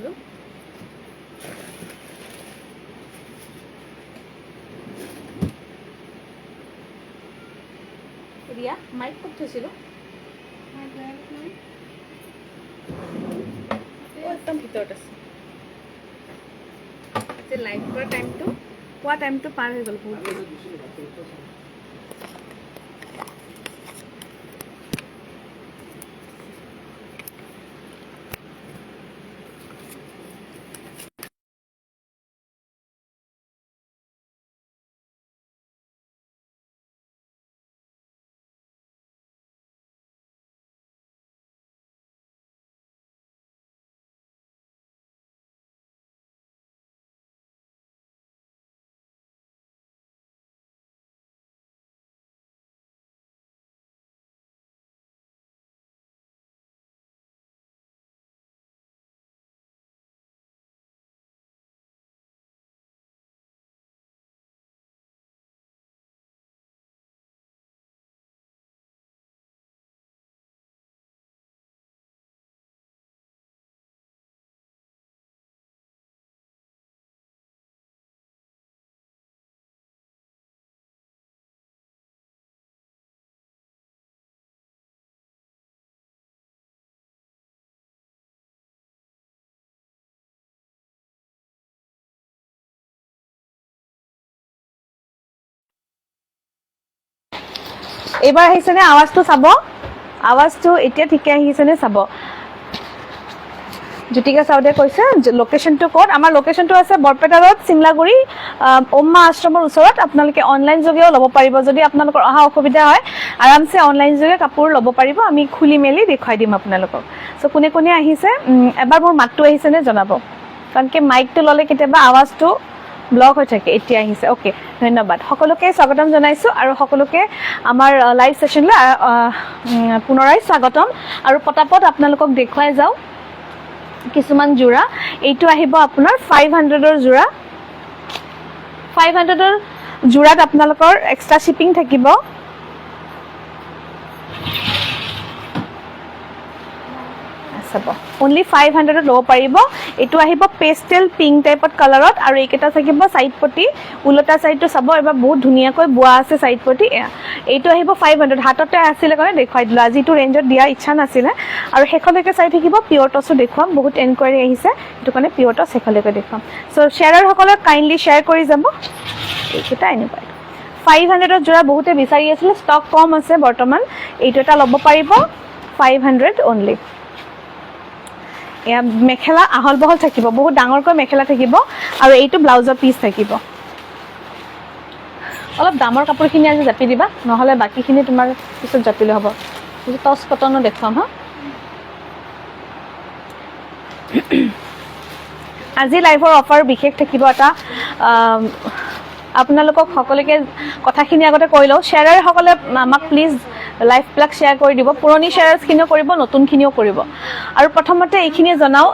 থৈছিলোঁ ৰিয়া মাইক ক'ত থৈছিলোঁ একদম ভিতৰত আছে যে লাইভ কৰা টাইমটো পাৰ হৈ গ'ল বহুত এইবাৰ আহিছেনে আৱাজটো চাব আৱাজটো এতিয়া ঠিকে আহিছেনে চাব জ্যোতিকা চাউদে কৈছে লোকেশনটো ক'ত আমাৰ লোকেশনটো আছে বৰপেটা ৰোড চিমলাগুৰি ওম্মা আশ্ৰমৰ ওচৰত আপোনালোকে অনলাইন যোগেও ল'ব পাৰিব যদি আপোনালোকৰ অহা অসুবিধা হয় আৰামছে অনলাইন যোগে কাপোৰ ল'ব পাৰিব আমি খুলি মেলি দেখুৱাই দিম আপোনালোকক সো কোনে কোনে আহিছে এবাৰ মোৰ মাতটো আহিছেনে জনাব কাৰণ কি মাইকটো ল'লে কেতিয়াবা আৱাজটো ব্লক হৈ থাকে এতিয়া আহিছে ওকে ধন্যবাদ সকলোকে স্বাগতম জনাইছো আৰু সকলোকে আমাৰ লাইভ সেশনলৈ পুনৰাই স্বাগতম আৰু পটাপট আপোনালোকক দেখুৱাই যাও কিছুমান জোৰা এইটো আহিব আপোনাৰ 500 ৰ জোৰা 500 ৰ জোৰাত আপোনালোকৰ এক্সট্ৰা শিপিং থাকিব চাব only 500 ত ল'ব পাৰিব এটো আহিব পেস্টেল পিংক টাইপত কালাৰত আৰু এইকেটা থাকিব সাইড পটি উলটা সাইডটো চাব এবাৰ বহুত ধুনিয়াকৈ বুৱা আছে সাইড পটি এইটো আহিব 500 হাততে আছিল কাৰণে দেখুৱাই দিলো আজি টু ৰেঞ্জত দিয়া ইচ্ছা নাছিল আৰু হেখলৈকে চাই থাকিব পিওৰ টসো দেখুৱাম বহুত এনকুৱাৰি আহিছে এটো কাৰণে পিওৰ টস হেখলৈকে দেখুৱাম সো শেয়াৰৰ সকলক কাইন্ডলি শেয়াৰ কৰি যাব এইকেটা এনেকুৱা 500 ৰ জোৰা বহুতে বিচাৰি আছিল ষ্টক কম আছে বৰ্তমান এইটো এটা ল'ব পাৰিব 500 only या मेखेला आहल बहल থাকিব বহুত ডাঙৰকৈ মেখেলা থাকিব আৰু এইটো ব্লাউজৰ পিস থাকিব অলপ দামৰ কাপোৰখিনি আজি জাপি দিবা নহলে বাকিখিনি তোমাৰ পিছত জাপিলে হ'ব এই টস কটনো দেখুৱাম হা আজি লাইভৰ অফাৰ বিশেষ থাকিব এটা আপোনালোকক সকলোকে কথাখিনি আগতে কৈ লও শেয়াৰৰ সকলে আমাক প্লিজ লাইভ প্লাগ শেয়াৰ কৰি দিব পুৰণি শেয়াৰছ কিনো কৰিব নতুন কিনিও কৰিব আৰু প্ৰথমতে এইখিনি জনাও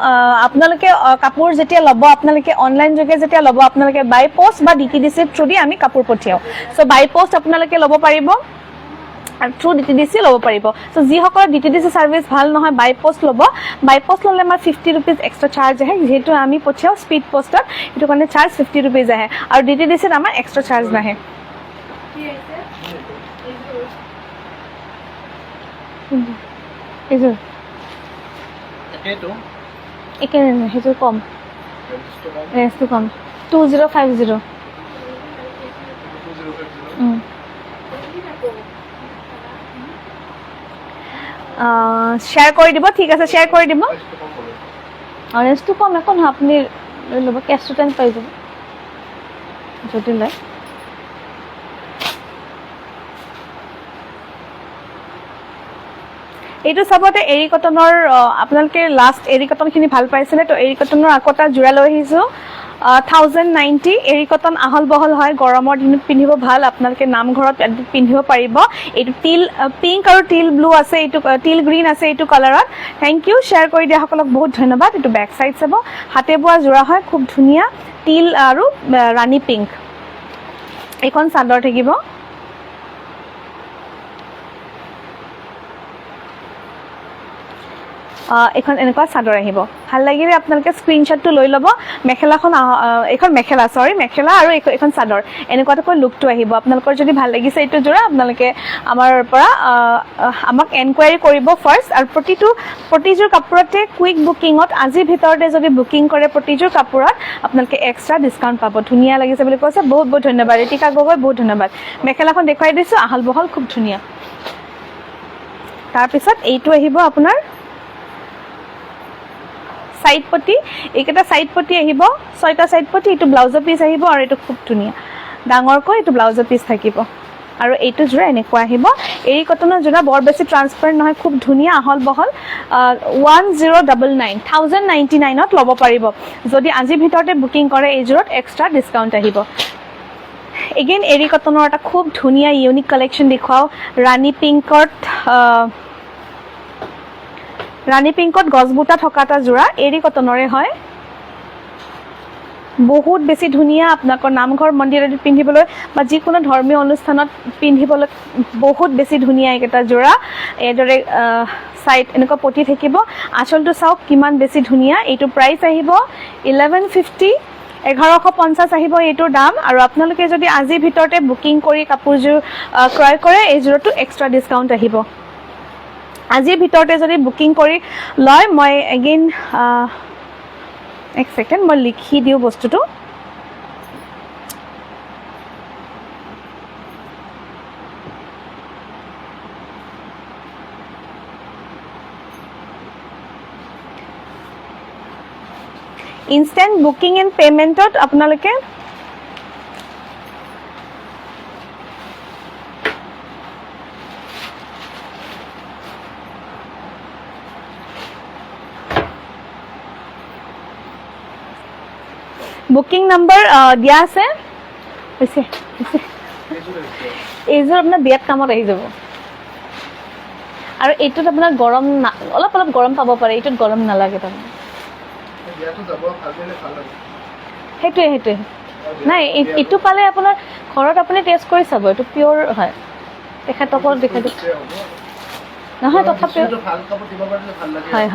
আপোনালোকে কাপোৰ যেতিয়া লব আপোনালোকে অনলাইন যোগে যেতিয়া লব আপোনালোকে বাই পোষ্ট বা ডিটিডিসি থ্ৰু দি আমি কাপোৰ পঠিয়াও সো বাই পোষ্ট আপোনালোকে লব পাৰিব আৰু থ্ৰু ডিটিডিসি লব পাৰিব সো যি সকল ডিটিডিসি সাৰ্ভিস ভাল নহয় বাই পোষ্ট লব বাই পোষ্ট ললে আমাৰ 50 रुपीस এক্সট্ৰা চাৰ্জ আহে যেহেতু আমি পঠিয়াও স্পীড পোষ্টত এটো কাৰণে চাৰ্জ 50 रुपीस আহে আৰু ডিটিডিসিত আমাৰ এক্সট্ৰা চাৰ্জ নাহে এজো একে হেজো কম ৰেষ্টটো কম 2050 শেয়াৰ কৰি দিব ঠিক আছে শেয়াৰ কৰি দিব ৰেষ্টটো কম এখন আপুনি লব কেছটো টেন পাই যাব যদি লয় এইটো সবতে এৰি কটনৰ আপোনালোকে লাষ্ট এৰি কটনখিনি ভাল পাইছিলে তো এৰি কটনৰ আকটা জোৰা লৈ আহিছো 1090 এৰি কটন আহল বহল হয় গৰমৰ দিনত পিন্ধিব ভাল আপোনালোকে নামঘৰত পিন্ধিব পাৰিব এইটো টিল পিংক আৰু টিল ব্লু আছে এইটো টিল গ্ৰীন আছে এইটো কালাৰত থ্যাংক ইউ শেয়াৰ কৰি দিয়া সকলক বহুত ধন্যবাদ এইটো ব্যাক সাইড চাব হাতে বোৱা জোৰা হয় খুব ধুনিয়া টিল আৰু ৰানী পিংক এখন চাদৰ থাকিব এখন এনেকুৱা চাদৰ আহিব ভাল লাগিলে আপোনালোকে স্ক্ৰীনশ্বটটো লৈ ল'ব মেখেলাখন এখন মেখেলা মেখেলা আৰু এখন চাদৰ এনেকুৱাকৈ লুকটো আহিব আপোনালোকৰ যদি ভাল লাগিছে এইটো যোৰা আপোনালোকে আমাৰ পৰা আমাক এনকুৱাৰী কৰিব ফাৰ্ষ্ট আৰু প্ৰতিযোৰ কাপোৰতে কুইক বুকিঙত আজিৰ ভিতৰতে যদি বুকিং কৰে প্ৰতিযোৰ কাপোৰত আপোনালোকে এক্সট্ৰা ডিছকাউণ্ট পাব ধুনীয়া লাগিছে বুলি কৈছে বহুত বহুত ধন্যবাদ ৰীতিকা গগৈ বহুত ধন্যবাদ মেখেলাখন দেখুৱাই দিছোঁ আহল বহল খুব ধুনীয়া তাৰপিছত এইটো আহিব আপোনাৰ সাইড পটি এইকেইটা সাইড পটি আহিব 6টা সাইড পটি এইটো ব্লাউজৰ পিস আহিব আৰু এইটো খুব ধুনীয়া ডাঙৰকৈ এইটো ব্লাউজৰ পিস থাকিব আৰু এইটো জোৰা এনেকুৱা আহিব এৰি কটনৰ জোৰা বৰ বেছি ট্ৰান্সপাৰেন্ট নহয় খুব ধুনীয়া আহল বহল 1099 ত ল'ব পাৰিব যদি আজিৰ ভিতৰতে বুকিং কৰে এই জোৰত এক্সট্ৰা ডিসকাউন্ট আহিব এগেইন এৰি কটনৰ এটা খুব ধুনীয়া ইউনিক কালেকশন দেখুৱাও ৰাণী পিংকত গছবুটা থকা এটা জোৰা এৰি কটনৰে হয় বহুত বেছি ধুনীয়া আপোনাকৰ নামঘৰ মন্দিৰত পিন্ধিবলৈ বা যিকোনো ধৰ্মীয় অনুষ্ঠানত পিন্ধিবলৈ বহুত বেছি ধুনীয়া এটা জোৰা এদৰে সাইড এনেকুৱা পটি থাকিব আঁচলটো চাওক কিমান বেছি ধুনীয়া এইটো প্ৰাইস আহিব 1150 1150 আহিব এইটোৰ দাম আৰু আপোনালোকে যদি আজিৰ ভিতৰতে বুকিং কৰি কাপোৰযোৰ ক্ৰয় কৰে এই জোৰটো এক্সট্ৰা ডিসকাউন্ট আহিব আজিৰ ভিতৰতে যদি বুকিং কৰি লয় মই এগেইন এক সেকেন্ড মই লিখি দিও বস্তুটো ইনস্ট্যান্ট বুকিং এন্ড পেমেন্টত আপোনালোকে বুকিং নাম্বার দিয়া আছে হৈছে এইযোৰ আপোনাৰ বিয়াত কামত আহি যাব আৰু এইটোত আপোনাৰ গৰম অলপ গৰম পাব পাৰে এইটোত গৰম নালাগে তাৰমানে সেইটোৱে নাই এইটো পালে আপোনাৰ ঘৰত আপুনি টেষ্ট কৰি চাব এইটো পিয়ৰ হয় তেখেতসকল দেখাই দিম নহয় তথাপিও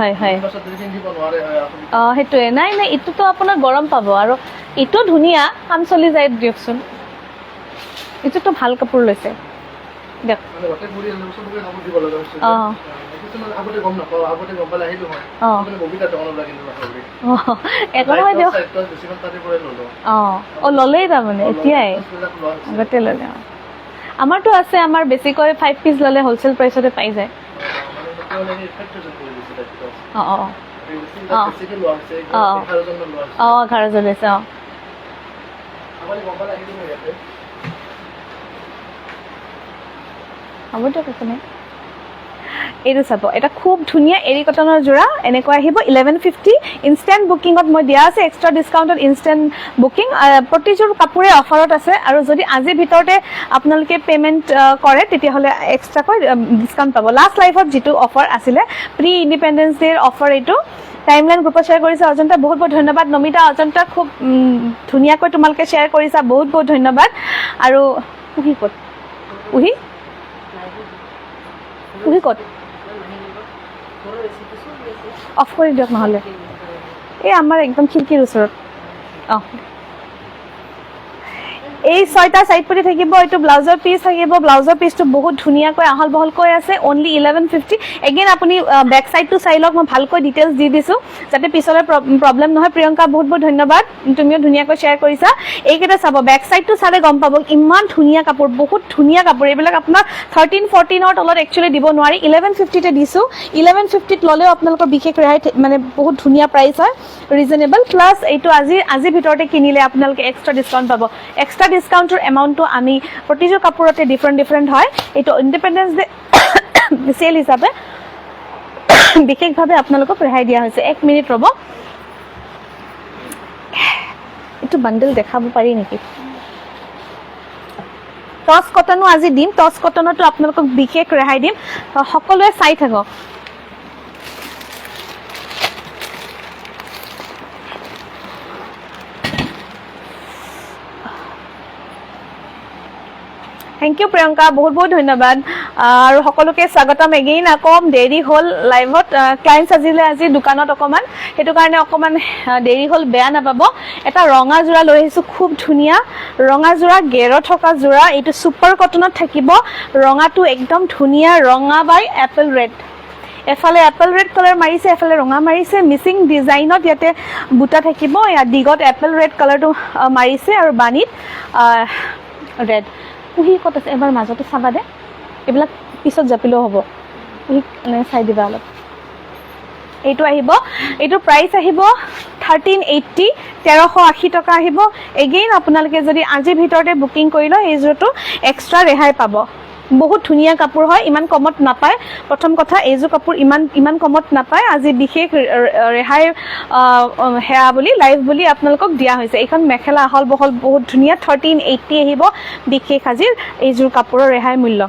হয় সেইটোৱে নাই এইটোতো আপোনাৰ গৰম পাব আৰু এইটো ধুনীয়া কাম চলি যায় দিয়কচোন এইটোতো ভাল কাপোৰ লৈছে দিয়ক ললেই তাৰমানে এতিয়াই আগতে ললে আমাৰতো আছে আমাৰ বেছিকৈ 5 পিস ললে হোলসেল প্ৰাইসতে পাই যায় ঘৰ জ্বলাইছে হ'ব দিয়ক একো নাই এইটো চাব এটা খুব ধুনীয়া এৰি কটনৰ জোৰা এনেকুৱা আহিব 1150 ইনস্ট্যান্ট বুকিংত মই দিয়া আছে এক্সট্ৰা ডিসকাউন্টত ইনস্ট্যান্ট বুকিং প্ৰতিযোৰ কাপোৰে অফাৰত আছে আৰু যদি আজিৰ ভিতৰতে আপোনালোকে পেমেন্ট কৰে তেতিয়াহলে এক্সট্ৰাকৈ ডিসকাউন্ট পাব লাষ্ট লাইফত যেটো অফাৰ আছিল প্ৰি ইন্ডিপেন্ডেন্স ডে অফাৰ এইটো টাইমলাইন গ্ৰুপত শ্বেয়াৰ কৰিছে অজন্তা বহুত বহুত ধন্যবাদ নমিতা অজন্তা খুব ধুনীয়াকৈ তোমালোকে শ্বেয়াৰ কৰিছা বহুত বহুত ধন্যবাদ আৰু উহি ক'ত উহি ক'ত অফ কৰি দিয়ক নহ'লে এই আমাৰ একদম খিৰিকীৰ ওচৰত এই 6টা সাইড পটি থাকিব এইটো ব্লাউজৰ পিস থাকিব ব্লাউজৰ পিসটো বহুত ধুনীয়াকৈ আহল বহলকৈ আছে অনলি 1150 এগেইন আপুনি ব্যাক সাইডটো চাই লওক মই ভালকৈ ডিটেইলছ দি দিছো যাতে পিছলৈ প্ৰবলেম নহয় প্ৰিয়ংকা বহুত বহুত ধন্যবাদ তুমিও ধুনীয়াকৈ শ্বেয়াৰ কৰিছা এইকেইটা চাব ব্যাক সাইডটো চালে গম পাব ইমান ধুনীয়া কাপোৰ বহুত ধুনীয়া কাপোৰ এইবিলাক আপোনাৰ 13 14 ৰ তলত একচুয়ালি দিব নোৱাৰি 1150 তে দিছো 1150 ত ললেও আপোনালোকৰ বিশেষ ৰেহাই মানে বহুত ধুনীয়া প্ৰাইস হয় ৰিজনেবল প্লাস এইটো আজি ভিতৰতে কিনিলে আপোনালোকে এক্সট্ৰা ডিসকাউন্ট পাব এক্সট্ৰা ডিসকাউন্টৰ এমাউন্টটো আমি প্ৰতিযোৰ কাপোৰতে ডিফাৰেন্ট হয় এইটো ইন্ডিপেন্ডেন্স ডে সেল হিচাপে বিশেষভাৱে আপোনালোকক ৰেহাই দিয়া হৈছে 1 মিনিট ৰব এইটো বান্ডল দেখাব পাৰি নেকি টস কটনো আজি দিম টস কটনটো আপোনালোকক বিশেষ ৰেহাই দিম সকলোৱে চাই থাকক থেংক ইউ প্ৰিয়ংকা, বহুত বহুত ধন্যবাদ আৰু সকলোকে স্বাগতম এগেইন। আকৌ দেৰি হ'ল লাইভত, ক্লায়েণ্টছ আজি দোকানত অকণমান, সেইটো কাৰণে অকণমান দেৰি হ'ল, বেয়া নাপাব। এটা ৰঙা যোৰা লৈ আহিছোঁ, খুব ধুনীয়া ৰঙা যোৰা, গেৰ থকা যোৰা। এইটো ছুপাৰ কটনত থাকিব। ৰঙাটো একদম ধুনীয়া, ৰঙা বাই এপল ৰেড। এফালে এপল ৰেড কালাৰ মাৰিছে, এফালে ৰঙা মাৰিছে, মিচিং ডিজাইনত ইয়াতে বুটা থাকিব। ইয়াত দিগত এপল ৰেড কালাৰটো মাৰিছে আৰু বানীত ৰেড। কুহি ক'ত আছে এবাৰ মাজতে চাবা দে, এইবিলাক পিছত জাপিলেও হ'ব। কুহি চাই দিবা অলপ। এইটো আহিব, এইটো প্ৰাইচ আহিব 1380, 1380 টকা আহিব। এগেইন আপোনালোকে যদি আজিৰ ভিতৰতে বুকিং কৰি লয়, এইযোৰটো এক্সট্ৰা ৰেহাই পাব। বহুত ধুনীয়া কাপোৰ হয়, ইমান কমত নাপায়। প্ৰথম কথা, এইযোৰ কাপোৰ ইমান কমত নাপায়। আজি বিশেষ ৰেহাই সেয়া বুলি, লাইভ বুলি আপোনালোকক দিয়া হৈছে। এইখন মেখেলা আহল বহল বহুত ধুনীয়া, 1380 আহিব বিশেষ আজিৰ এইযোৰ কাপোৰৰ ৰেহাই মূল্য।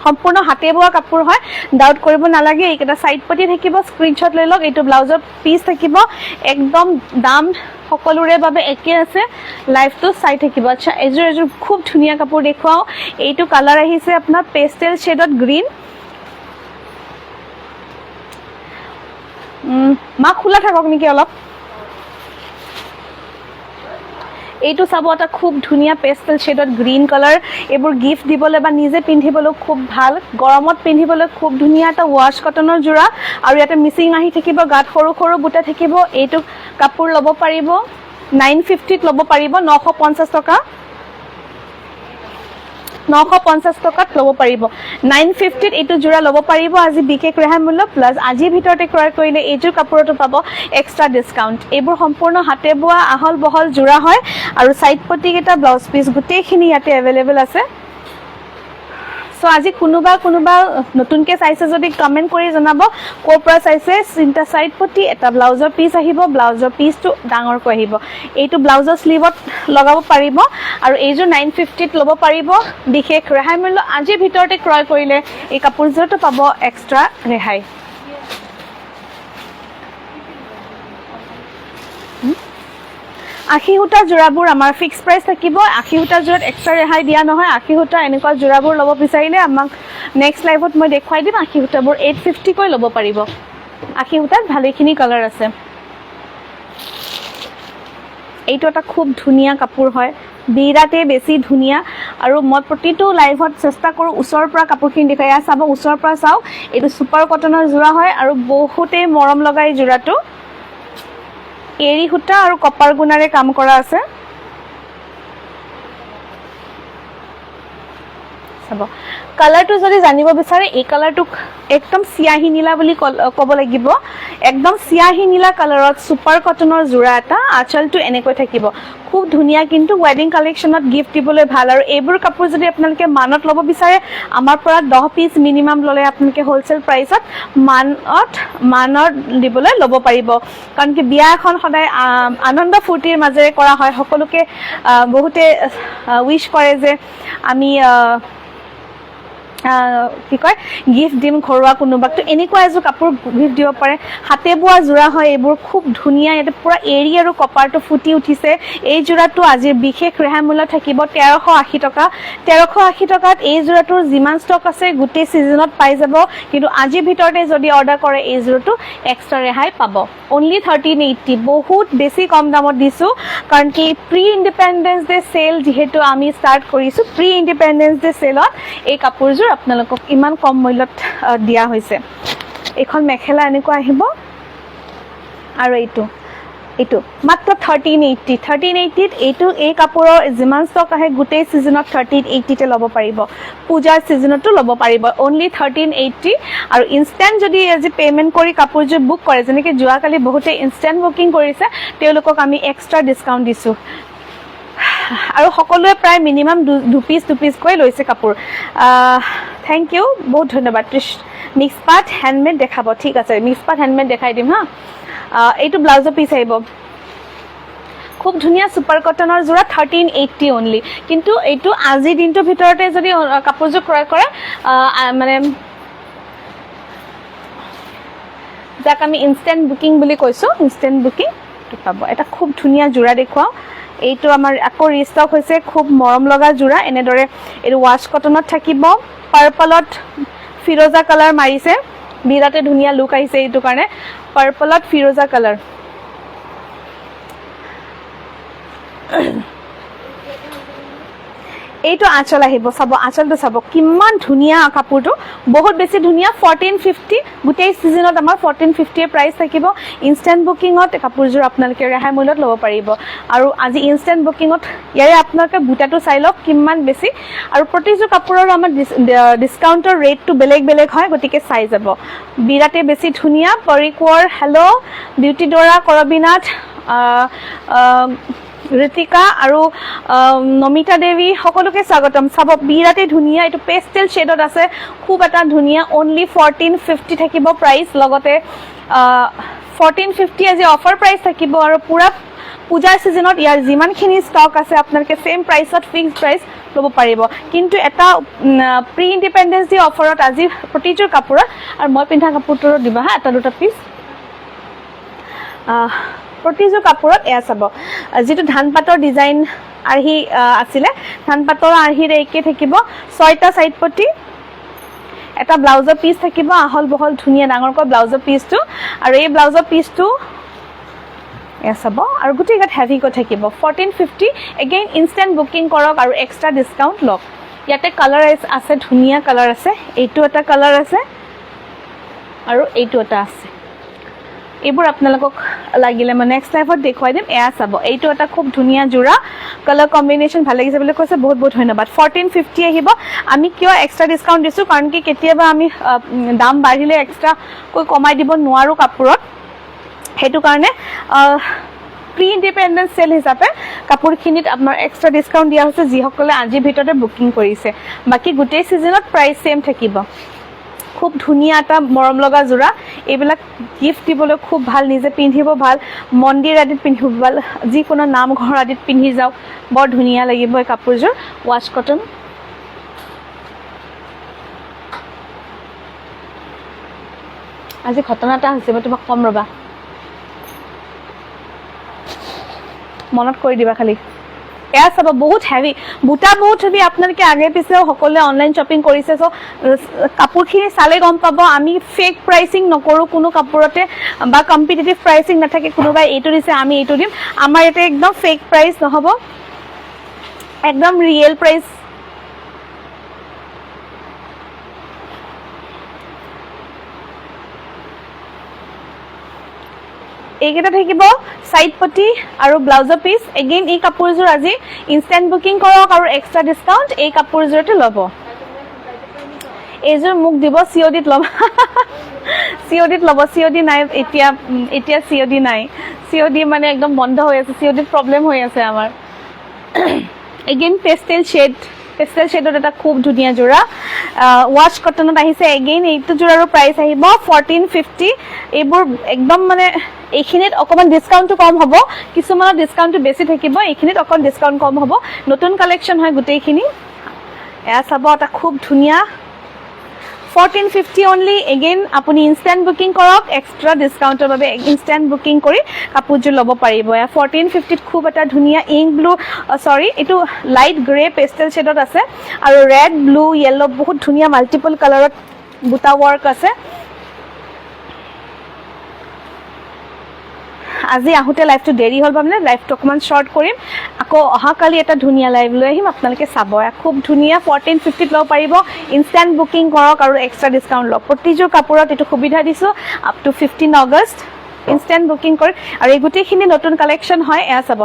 সম্পূৰ্ণ হাতে বোৱা কাপোৰ হয়, ডাউট কৰিব নালাগে। এইকেইটা চাইড পতি থাকিব, স্ক্ৰীনশ্বট লৈ লওক। এইটো ব্লাউজৰ পিচ থাকিব, একদম দাম সকলোৰে বাবে একে আছে। লাইভটো চাই থাকিব। আচ্ছা, এযোৰ খুব ধুনীয়া কাপোৰ দেখুৱাওঁ। এইটো কালাৰ আহিছে আপোনাৰ পেষ্টেল শ্বেডত গ্ৰীণ। মা খোলা থাকক নেকি অলপ। এইটো চাব, এটা খুব ধুনীয়া পেষ্টেল শ্বেডত গ্ৰীণ কালাৰ। এইবোৰ গিফ্ট দিবলৈ বা নিজে পিন্ধিবলৈও খুব ভাল, গৰমত পিন্ধিবলৈ খুব ধুনীয়া। এটা ৱাছ কটনৰ যোৰা আৰু ইয়াতে মিচিং আহি থাকিব, গাত সৰু সৰু বুটা থাকিব। এইটো কাপোৰ ল'ব পাৰিব 950ত ল'ব পাৰিব, 950 টকা, 950 টকাত ল'ব পাৰিব। 950ত এইটো যোৰা ল'ব পাৰিব আজি বিশেষ ৰেহাই মূল্য। প্লাছ আজিৰ ভিতৰতে ক্ৰয় কৰিলে এইযোৰ কাপোৰতো পাব এক্সট্ৰা ডিছকাউণ্ট। এইবোৰ সম্পূৰ্ণ হাতে বোৱা আহল বহল যোৰা হয় আৰু চাইড পটিকেইটা, ব্লাউজ পিচ গোটেইখিনি ইয়াতে এভেইলেবল আছে। চ' আজি কোনোবা নতুনকৈ চাইছে যদি কমেণ্ট কৰি জনাব ক'ৰ পৰা চাইছে। 3টা চাইড পটি, এটা ব্লাউজৰ পিচ আহিব, ব্লাউজৰ পিচটো ডাঙৰকৈ আহিব। এইটো ব্লাউজৰ শ্লিভত লগাব পাৰিব আৰু এইযোৰ 950ত ল'ব পাৰিব বিশেষ ৰেহাই মূল্য। আজিৰ ভিতৰতে ক্ৰয় কৰিলে এই কাপোৰযোৰতো পাব এক্সট্ৰা ৰেহাই। আশী সূতা যোৰাবোৰ আমাৰ ফিক্স প্ৰাইচ থাকিব। 80 সূতা যোৰাত এক্সট্ৰা ৰেহাই দিয়া নহয়। 80 সূতা এনেকুৱা যোৰাবোৰ ল'ব বিচাৰিলে আমাক নেক্সট লাইভত মই দেখুৱাই দিম। 80 সূতাবোৰ 850 কৈ ল'ব পাৰিব। 80 সূতাত ভালেখিনি কালাৰ আছে। এইটো এটা খুব ধুনীয়া কাপোৰ হয়, বিৰাটেই বেছি ধুনীয়া। আৰু মই প্ৰতিটো লাইভত চেষ্টা কৰোঁ ওচৰৰ পৰা কাপোৰখিনি দেখুৱাই। এয়া চাব, ওচৰৰ পৰা চাওঁ। এইটো ছুপাৰ কটনৰ যোৰা হয় আৰু বহুতেই মৰম লগা এই যোৰাটো। এৰী সূতা আৰু কপাৰ গুণাৰে কাম কৰা আছে। চাব, কালাৰটো যদি জানিব বিচাৰে, এই কালাৰটোক একদম চিয়াহী নীলা বুলি ক'ব লাগিব। একদম চিয়াহী নীলা কালাৰত ছুপাৰ কটনৰ যোৰা এটা, আঁচলটো এনেকৈ থাকিব। খুব ধুনীয়া, কিন্তু ৱেডিং কালেকশ্যনত গিফ্ট দিবলৈ ভাল। আৰু এইবোৰ কাপোৰ যদি আপোনালোকে মানত ল'ব বিচাৰে, আমাৰ পৰা 10 পিচ মিনিমাম ল'লে আপোনালোকে হ'লচেল প্ৰাইচত মানত দিবলৈ ল'ব পাৰিব। কাৰণ কি বিয়া এখন সদায় আনন্দ ফূৰ্তিৰ মাজেৰে কৰা হয়। সকলোকে বহুতে উইচ কৰে যে আমি কি কয় গিফ্ট দিম ঘৰুৱা কোনোবাক, তো এনেকুৱা এযোৰ কাপোৰ গিফ্ট দিব পাৰে। হাতে বোৱা যোৰা হয় এইবোৰ, খুব ধুনীয়া। ইয়াতে পুৰা এৰী আৰু কপাৰটো ফুটি উঠিছে। এই যোৰাটো আজিৰ বিশেষ ৰেহাই মূল্য থাকিব 1380 টকা। 1380 টকাত এই যোৰাটোৰ যিমান ষ্টক আছে গোটেই ছিজনত পাই যাব, কিন্তু আজিৰ ভিতৰতে যদি অৰ্ডাৰ কৰে এই যোৰাটো এক্সট্ৰা ৰেহাই পাব। অনলি 1380, বহুত বেছি কম দামত দিছোঁ। কাৰণ কি প্ৰি ইণ্ডিপেণ্ডেঞ্চ ডে চেল যিহেতু আমি ষ্টাৰ্ট কৰিছোঁ, প্ৰি ইণ্ডিপেণ্ডেঞ্চ ডে চেলত এই কাপোৰযোৰ আপোনালোকক ইমান কম মূল্যত দিয়া হৈছে। এইখন মেখেলা এনেকুৱা আহিব আৰু এইটো মাত্ৰ 1380। 1380ত এই কাপোৰৰ যিমান ষ্টক আহে গোটেই ছিজনত 1380তে ল'ব পাৰিব। পূজাৰ ছিজনতো ল'ব পাৰিব। অনলি 1380। আৰু ইনষ্টেণ্ট যদি আজি পে'মেণ্ট কৰি কাপোৰযোৰ বুক কৰে, যেনেকৈ যোৱাকালি বহুতে ইনষ্টেণ্ট বুকিং কৰিছে, তেওঁলোকক আমি এক্সট্ৰা ডিছকাউণ্ট দিছোঁ। আৰু সকলোৱে প্ৰায় মিনিমাম 2 পিচকৈ লৈছে কাপোৰ। থেংক ইউ, বহুত ধন্যবাদ। মিক্স পাট হেণ্ডমেড দেখাব, ঠিক আছে, মিক্স পাট হেণ্ডমেড দেখাই দিম হা। এইটো ব্লাউজৰ পিচ আহিব, খুব ধুনীয়া ছুপাৰ কটনৰ যোৰা, 1380 অনলি। কিন্তু এইটো আজিৰ দিনটোৰ ভিতৰতে যদি কাপোৰযোৰ ক্ৰয় কৰে, মানে যাক আমি ইনষ্টেণ্ট বুকিং বুলি কৈছোঁ, ইনষ্টেণ্ট বুকিং পাব। এটা খুব ধুনীয়া যোৰা দেখুৱাওঁ। এইটো আমাৰ আকৌ ৰিষ্টক হৈছে খুব মৰম লগা যোৰা এনেদৰে এই ওয়াশ কটনত থাকিব পাৰ্পলত ফিৰোজা কালাৰ মাৰিছে বিৰাটে ধুনীয়া লুক আহিছে এইটো কাৰণে পাৰ্পলত ফিৰোজা কালাৰ এইটো আঁচল আহিব চাব আঁচলটো চাব কিমান ধুনীয়া কাপোৰটো বহুত বেছি ধুনীয়া 1450 গোটেই সিজনত আমাৰ 1450 এ প্ৰাইস থাকিব ইনষ্টেন্ট বুকিংত কাপোৰযোৰ আপোনালোকে ৰেহাই মূল্যত ল'ব পাৰিব আৰু আজি ইনষ্টেন্ট বুকিংত ইয়াৰে আপোনালোকে বুটাটো চাই লওক কিমান বেছি আৰু প্ৰতিযোৰ কাপোৰৰ আমাৰ ডিসকাউন্টৰ ৰেটটো বেলেগ বেলেগ হয় গতিকে চাই যাব বিৰাটে বেছি ধুনীয়া পৰিকোৰ হেল্ল বিউটি ডৰা কৰবিনাথ ঋতিকা আৰু নমিতা দেৱী সকলোকে স্বাগতম চাব বিৰাটে ধুনীয়া এটো পেস্টেল শেডত আছে খুব এটা ধুনীয়া অনলি 1450 থাকিব প্ৰাইস লগতে 1450 আজি অফাৰ প্ৰাইস থাকিব আৰু পুৰা পূজাৰ সিজনত ইয়াৰ যিমানখিনি ষ্টক আছে আপোনালোকে সেম প্ৰাইসত ফিক্সড প্ৰাইস ল'ব পাৰিব কিন্তু এটা প্ৰি ইন্ডিপেন্ডেন্স ডে অফাৰত আজি প্ৰতিযোৰ কাপোৰ আৰু মই পিন্ধা কাপোৰটো দিবা হা এটা দুটা পিস প্ৰতিযোৰ কাপোৰত এয়া চাব যেটো ধান পাতৰ ডিজাইন আৰহি আছিলে ধান পাতৰ আৰহিৰ একে থাকিব 6টা সাইড পটি এটা ব্লাউজৰ পিস থাকিব আহল বহল ধুনীয়া ডাঙৰকৈ ব্লাউজৰ পিসটো আৰু এই ব্লাউজৰ পিসটো এয়া চাব আৰু গুটিগাত হেভি কৈ থাকিব 1450 এগেইন ইনষ্টেন্ট বুকিং কৰক আৰু এক্সট্ৰা ডিসকাউন্ট লওক ইয়াতে কালাৰ আছে ধুনীয়া কালাৰ আছে এইটো এটা কালাৰ আছে আৰু এইটো এটা আছে এইবোৰ আপোনালোকক লাগিলে মানে নেক্সট লাইভত দেখুৱাই দিম এয়া চাব এইটো এটা খুব ধুনীয়া জোৰা কালাৰ কম্বিনেশন ভাল লাগিছে বুলি কৈছে বহুত বহুত ধন্যবাদ 1450 আহিব আমি কিয় এক্সট্ৰা ডিসকাউন্ট দিছো কাৰণ কি কেতিয়াবা আমি দাম বাঢ়িলে এক্সট্ৰা কৈ কমাই দিব নোৱাৰো কাপোৰত হেতু কাৰণে প্ৰি ইন্ডিপেন্ডেন্স সেল হিচাপে কাপোৰখিনিত আপোনাৰ এক্সট্ৰা ডিসকাউন্ট দিয়া হৈছে যি সকলে আজি ভিতৰতে বুকিং কৰিছে বাকি গোটেই সিজনত প্ৰাইস সেম থাকিব খুব ধুনীয়া এটা মৰম লগা জোৰা এইবিলাক গিফট দিবলৈ খুব ভাল নিজে পিন্ধিব ভাল মন্দিৰ আদিত পিন্ধিব ভাল যিকোনো নাম ঘৰ আদিত পিন্ধি যাওক বৰ ধুনীয়া লাগিব এই কাপোৰযোৰ ওয়াশ কটন আজি ঘটনাটা হৈছে মই তোমাক কম ৰবা মনত কৰি দিবা খালি এয়া চাব বহুত হেভি বুটা বহুত হেভি আপোনালোকে আগে পিছেও সকলে অনলাইন শপিং কৰিছে সো কাপোৰখিনি চালে গম পাব আমি ফেক প্ৰাইসিং নকৰো কোনো কাপোৰতে বা কম্পিটিটিভ প্ৰাইসিং নাথাকে কোনোবাই এইটো দিছে আমি এইটো দিম আমাৰ এটা একদম ফেক প্ৰাইস নহব একদম ৰিয়েল প্ৰাইস এইকেটা থাকিব সাইড পটি আৰু ব্লাউজৰ পিস এগেইন এই কাপোৰযোৰ আজি ইনষ্টেন্ট বুকিং কৰক আৰু এক্সট্ৰা ডিসকাউন্ট এই কাপোৰযোৰতে ল'ব এইযোৰ মুক দিব সিওডিত ল'ব সিওডিত ল'ব সিওডি নাই এতিয়া সিওডি নাই সিওডি মানে একদম বন্ধ হৈ আছে সিওডিত প্ৰবলেম হৈ আছে আমাৰ এগেইন পেস্টেল শেডত এটা খুব ধুনীয়া জোৰা ওয়াশ কটনত আহিছে এগেইন এইটো জোৰাৰ প্ৰাইস আহিব 1450 এইবোৰ একদম মানে এইখিনিত অকমান ডিসকাউন্টটো কম হ'ব কিছুমানৰ ডিসকাউন্টটো বেছি থাকিব এইখিনিত অকন ডিসকাউন্ট কম হ'ব নতুন কালেকশন হয় গোটেইখিনি এয়া চাব এটা খুব ধুনীয়া 1450 only again আপুনি ইনষ্টেন্ট বুকিং কৰক এক্সট্ৰা ডিসকাউন্টৰ বাবে ইনষ্টেন্ট বুকিং কৰি কাপোৰযোৰ ল'ব পাৰিব 1450 খুব এটা ধুনীয়া ইংক ব্লু সৰি এটো লাইট গ্ৰে পেস্টেল শেডত আছে আৰু ৰেড ব্লু ইয়েলো বহুত ধুনীয়া মাল্টিপল কালাৰত বুটা ওয়াৰ্ক আছে আজি আহুতে লাইভটো দেৰি হল মানে লাইভটো অকমান শৰ্ট কৰিম আকৌ অহা কালি এটা ধুনীয়া লাইভ লৈ আহিম আপোনালোকে চাব খুব ধুনীয়া 1450 লও পাৰিব ইনষ্টেন্ট বুকিং কৰক আৰু এক্সট্ৰা ডিসকাউন্ট লওক প্ৰতিযোৰ কাপোৰত এটো সুবিধা দিছো up to 15 August instant booking কৰি আৰু এই গুটেখিনি নতুন কালেকশন হয় এয়া চাব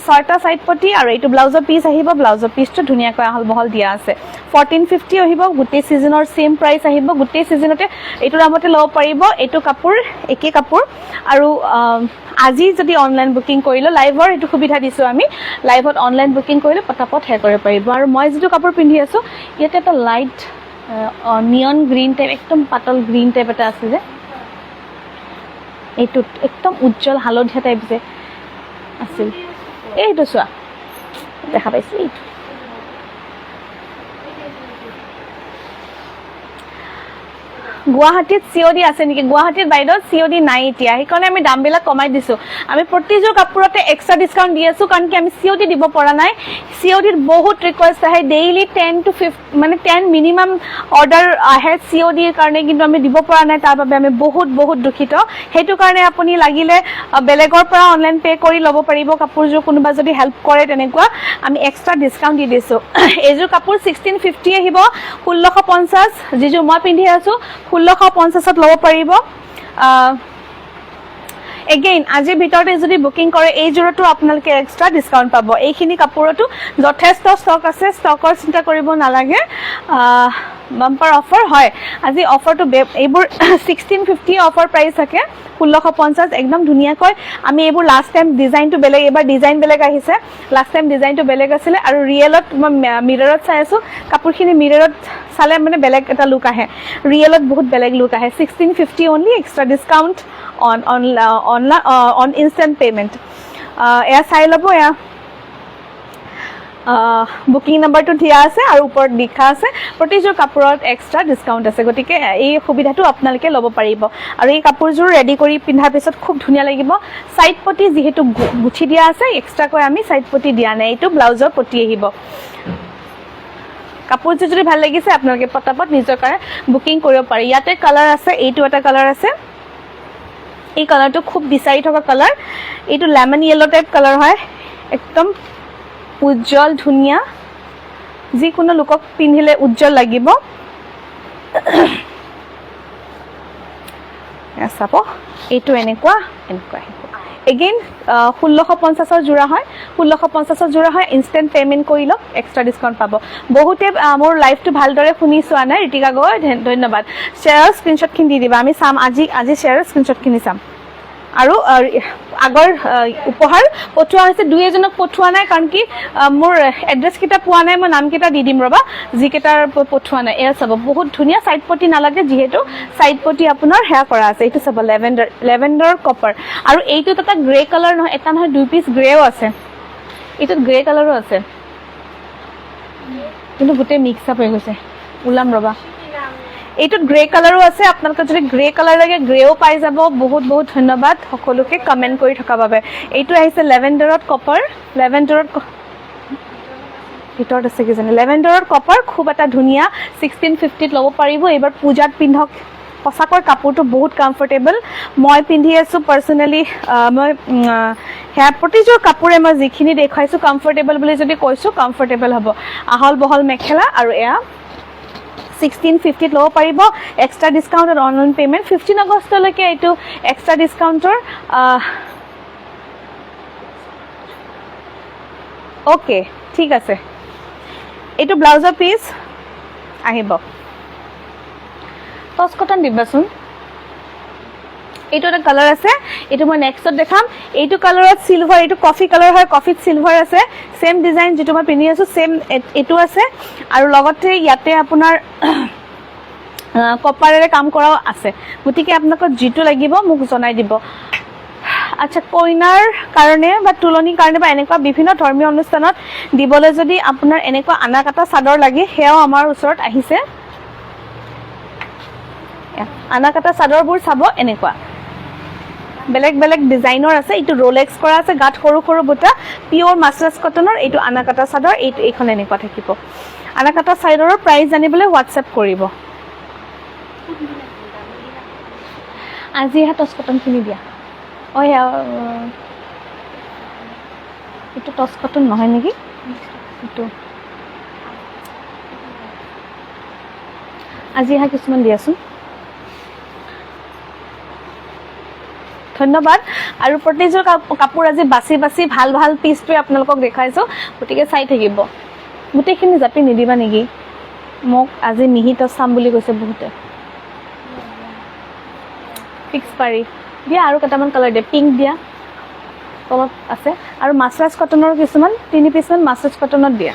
6টা সাইড পটি আৰু এইটো ব্লাউজৰ পিস আহিব ব্লাউজৰ পিসটো ধুনীয়াকৈ আহল বহল দিয়া আছে 1450 আহিব গুটেই সিজনৰ সেম প্ৰাইস আহিব গুটেই সিজনতে এইটো দামতে লব পাৰিব এইটো কাপোৰ একে কাপোৰ আৰু আজি যদি অনলাইন বুকিং কৰিলো লাইভৰ এটো সুবিধা দিছো আমি লাইভত অনলাইন বুকিং কৰিলে পটাপট হে কৰিব পাৰিব আৰু মই যেটো কাপোৰ পিন্ধি আছো ইয়াতে এটা লাইট নিয়ন গ্ৰীন টাইপ একদম পাতল গ্ৰীন টাইপ এটা আছে যে এইটো একদম উজ্জ্বল হালধীয়া টাইপ যে আছিল এইটো চোৱা দেখা পাইছে এইটো গুৱাহাটীত COD আছে নেকি গুৱাহাটীত বাইদেউ COD নাই এতিয়া সেইকাৰণে আমি দামবিলাক কমাই দিছো আমি প্ৰতিযোৰ কাপোৰতে এক্সট্ৰা ডিসকাউন্ট দি আছো কাৰণ কি আমি COD দিব পৰা নাই COD ৰ বহুত ৰিকুৱেষ্ট আহে ডেইলি 10 to 15 মানে 10 মিনিমাম অৰ্ডাৰ আহে COD ৰ কাৰণে কিন্তু আমি দিব পৰা নাই তাৰ বাবে আমি বহুত দুখিত হেতু কাৰণে আপুনি লাগিলে বেলেগৰ পৰা অনলাইন পে কৰি লব পাৰিব কাপোৰযোৰ কোনোবা যদি হেল্প কৰে তেনেকুৱা আমি এক্সট্ৰা ডিসকাউন্ট দি দিছো এইযোৰ কাপোৰ 1650 আহিব 1650 যিযোৰ মই পিন্ধি আছো 1650 ত লব পাৰিব এগেইন আজি ভিতৰতে যদি বুকিং কৰে এই জোৰটো আপোনালোকে এক্সট্ৰা ডিসকাউন্ট পাব এইখিনি কাপোৰটো যথেষ্ট ষ্টক আছে ষ্টকৰ চিন্তা কৰিব নালাগে বাম্পাৰ অফাৰ হয় আজি অফাৰটো এইবোৰ 1650 অফাৰ প্ৰাইস থাকে 1650 একদম ধুনিয়াকৈ আমি এইবোৰ লাষ্ট টাইম ডিজাইনটো বেলেগ এবাৰ ডিজাইন বেলেগ আহিছে লাষ্ট টাইম ডিজাইনটো বেলেগ আছিল আৰু ৰিয়েলত মিৰৰত চাই আছো কাপোৰখিনি মিৰৰত চালে মানে বেলেগ এটা লুক আহে ৰিয়েলত বহুত বেলেগ লুক আহে 1650 only extra discount on instant payment এয়া চাই লব এয়া বুকিং নাম্বাৰটো দিয়া আছে আৰু ওপৰত লিখা আছে প্ৰতিযোৰ কাপোৰত এক্সট্ৰা ডিসকাউন্ট আছে গতিকে এই সুবিধাটো আপোনালোকে লব পাৰিব আৰু এই কাপোৰযোৰ ৰেডি কৰি পিন্ধাৰ পিছত খুব ধুনিয়া লাগিব সাইড পটি যেহেতু গুঠি দিয়া আছে এক্সট্ৰাকৈ আমি সাইড পটি দিয়া নাই এইটো ব্লাউজৰ পটি আহিব কাপোৰযোৰ যদি ভাল লাগিছে আপোনালোকে পটাপট নিজৰ কাৰণে বুকিং কৰিব পাৰি ইয়াতে কালাৰ আছে এইটো এটা কালাৰ আছে এই কালাৰটো খুব বিচাৰি থকা কালাৰ এইটো লেমন ইয়েলো টাইপ কালাৰ হয় একদম উজ্জ্বল ধুনিয়া যিকোনো লোকক পিন্ধিলে উজ্জ্বল লাগিব চাব এইটো এনেকুৱা এগেইন 1650 জোৰা হয় 1650 জোৰা হয় ইনস্ট্যান্ট পেমেন্ট কৰি লওক এক্সট্ৰা ডিসকাউন্ট পাব বহুতে মোৰ লাইভটো ভালদৰে শুনি চোৱা নাই ৰিতিকা গৈ ধন্যবাদ শেয়াৰ স্ক্ৰিনশ্বট খিনি দি দিবা আমি চাম আজি শেয়াৰ স্ক্ৰিনশ্বট খিনি চাম আৰু আগৰ উপহাৰ পঠোৱা হৈছে দুই এজনক পঠোৱা নাই কাৰণ কি মোৰ এড্ৰেছ কিটা পোৱা নাই মই নাম কিটা দি দিম ৰবা যি কিটাৰ পঠোৱা নাই এয়া চাব বহুত ধুনিয়া সাইড পটি নালাগে যেহেতু সাইড পটি আপোনাৰ হেয়া কৰা আছে এইটো চাব লেভেন্ডাৰ কপাৰ আৰু এইটো এটা গ্ৰে কালাৰ নহয় এটা নহয় দুই পিস গ্ৰেও আছে এইটোত গ্ৰে কালাৰো আছে কিন্তু গুটে মিক্স আপ হৈ গৈছে উলাম ৰবা এইটোত গ্ৰে কালাৰো আছে আপোনালোকে যদি গ্ৰে কালাৰ লাগে গ্ৰেও পাই যাব বহুত ধন্যবাদ সকলোকে কমেন্ট কৰি থকা বাবে এইটো আহিছে লেভেন্ডাৰত কপাৰ লেভেন্ডাৰত ভিতৰত আছে কি জানে লেভেন্ডাৰত কপাৰ খুব এটা ধুনিয়া 1650 ত লব পাৰিব এবাৰ পূজাত পিন্ধক পছাকৰ কাপোৰটো বহুত কমফৰ্টেবল মই পিন্ধি আছো পাৰ্সোনালি মই হেয়া প্ৰতিযোৰ কাপোৰে মই যিখিনি দেখাইছো কমফৰ্টেবল বুলি যদি কৈছো কমফৰ্টেবল হ'ব আহল বহল মেখেলা আৰু এয়া 1650 লব পাৰিব এক্সট্ৰা ডিসকাউন্ট আৰু অনলাইন পেমেন্ট 15 আগষ্টলৈকে এইটো এক্সট্ৰা ডিসকাউন্টৰ ওকে ঠিক আছে এইটো ব্লাউজৰ পিস আহিব টস কটন দিবাচোন এইটো এটা কালাৰ আছে এইটো মই নেক্সটত দেখাম এইটো কালাৰত সিলভাৰ এইটো কফি কালাৰ হয় কফিত সিলভাৰ আছে সেম ডিজাইন যেটো মই পিনি আছো সেম এটো আছে আৰু লগতে ইয়াতে আপোনাৰ কপাৰেৰে কাম কৰাও আছে গতিকে আপোনাক যেটো লাগিব মোক জনাই দিব আচ্ছা কইনাৰ কাৰণে বা তুলনি কাৰণে বা এনেকুৱা বিভিন্ন ধৰ্মীয় অনুষ্ঠানত দিবলৈ যদি আপোনাৰ এনেকুৱা আনাকাটা চাদৰ লাগে হেয়াও আমাৰ ওচৰত আহিছে আনাকাটা চাদৰবোৰ চাব এনেকুৱা বেলেগ ডিজাইনৰ আছে এইটো ৰোলেক্স কৰা আছে গাত সৰু বুটা পিওৰ মাছৰাজ কটনৰ এইটো আনাকাটা চাদৰ এইটো এইখন এনেকুৱা থাকিব আনাকাটা চাদৰৰ প্ৰাইস জানিবলৈ হোৱাটসএপ কৰিব আজি টস কটন কিনি দিয়া এইটো টস কটন নহয় নেকি এইটো আজি কিছুমান দিয়াচোন ধন্যবাদ আৰু প্ৰতিযোৰ কাপোৰ আজি বাছি ভাল পিছটো আপোনালোকক দেখাইছো গতিকে চাই থাকিব গুটেখিনি জাপি নিদিবা নেকি মোক আজি মিহিত চাম বুলি কৈছে বহুতে ফিক্স পাৰি দিয়া আৰু কেটামান কালাৰ দে পিংক দিয়া অলপ আছে আৰু মাছৰাজ কটনৰ কিছুমান 3 পিছমান মাছৰাজ কটনত দিয়া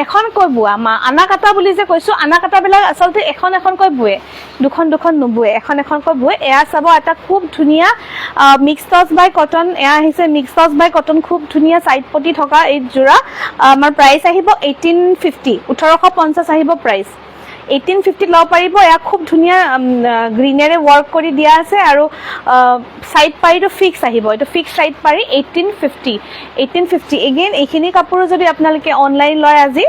এখনকৈ বোৱা আনা কাটা বুলি যে কৈছো আনা কাটাবিলাক আচলতে এখনকৈ বুৱে দুখন নুবুৱে এখনকৈ বুৱে এয়া চাব এটা খুব ধুনীয়া মিক্স টচ বাই কটন এয়া আহিছে মিক্স টচ বাই কটন খুব ধুনীয়া সাইড পটি থকা এই জোৰা আমাৰ প্ৰাইস আহিব 1850 1850 আহিব প্ৰাইস 1850 লব পাৰিব এয়া খুব ধুনীয়া গ্ৰীনেৰে ওয়াৰ্ক কৰি দিয়া আছে আৰু সাইড পাৰিটো ফিক্স আহিব এটো ফিক্স সাইড পাৰি 1850 এগেইন এইখিনি কাপোৰ যদি আপোনালোকে অনলাইন লয় আজি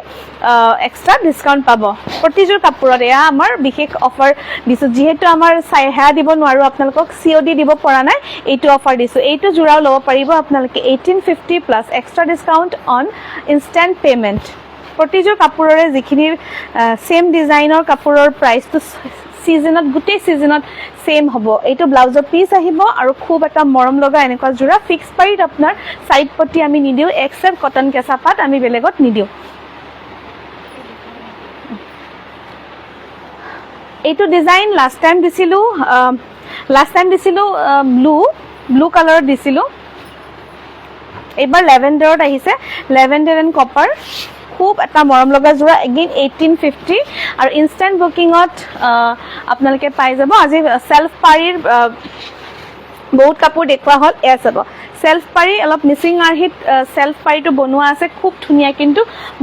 এক্সট্ৰা ডিসকাউন্ট পাব প্ৰতিযোৰ কাপোৰত এয়া আমাৰ বিশেষ অফাৰ দিছো যেহেতু আমাৰ হেয়া দিব নোৱাৰো আপোনালোকক সিওডি দিব পৰা নাই এইটো অফাৰ দিছো এইটো জোৰাও লব পাৰিব আপোনালোকে 1850 plus extra discount on instant payment প্ৰতিযোৰ কাপোৰৰে যিখিনিৰ সেম ডিজাইনৰ কাপোৰৰ প্ৰাইসটো সিজনত গুটে সিজনত সেম হ'ব এইটো ব্লাউজৰ পিস আহিব আৰু খুব এটা মৰম লগা এনেকুৱা জোৰা ফিক্স পাৰিত আপোনাৰ সাইড পটি আমি নিদিও এক্সেপ্ট কটন কেঁচা পাট আমি বেলেগত নিদিও এইটো ডিজাইন লাস্ট টাইম দিছিলো ব্লু কালাৰত দিছিলো এবাৰ লেভেন্ডাৰত আহিছে লেভেন্ডাৰ এন্ড কপাৰ খুব এটা মৰম লগা জোৰা এগেইন 1850 আৰু ইনস্ট্যান্ট বুকিংত আপোনালোকে পাই যাব আজি সেলফ পাৰিৰ বহুত কাপোৰ দেখুৱা হল এয়া চাব সেলফ পাৰি অলপ মিসিং আৰহিত সেলফ পাৰিটো বনোৱা আছে খুব ধুনীয়া কিন্তু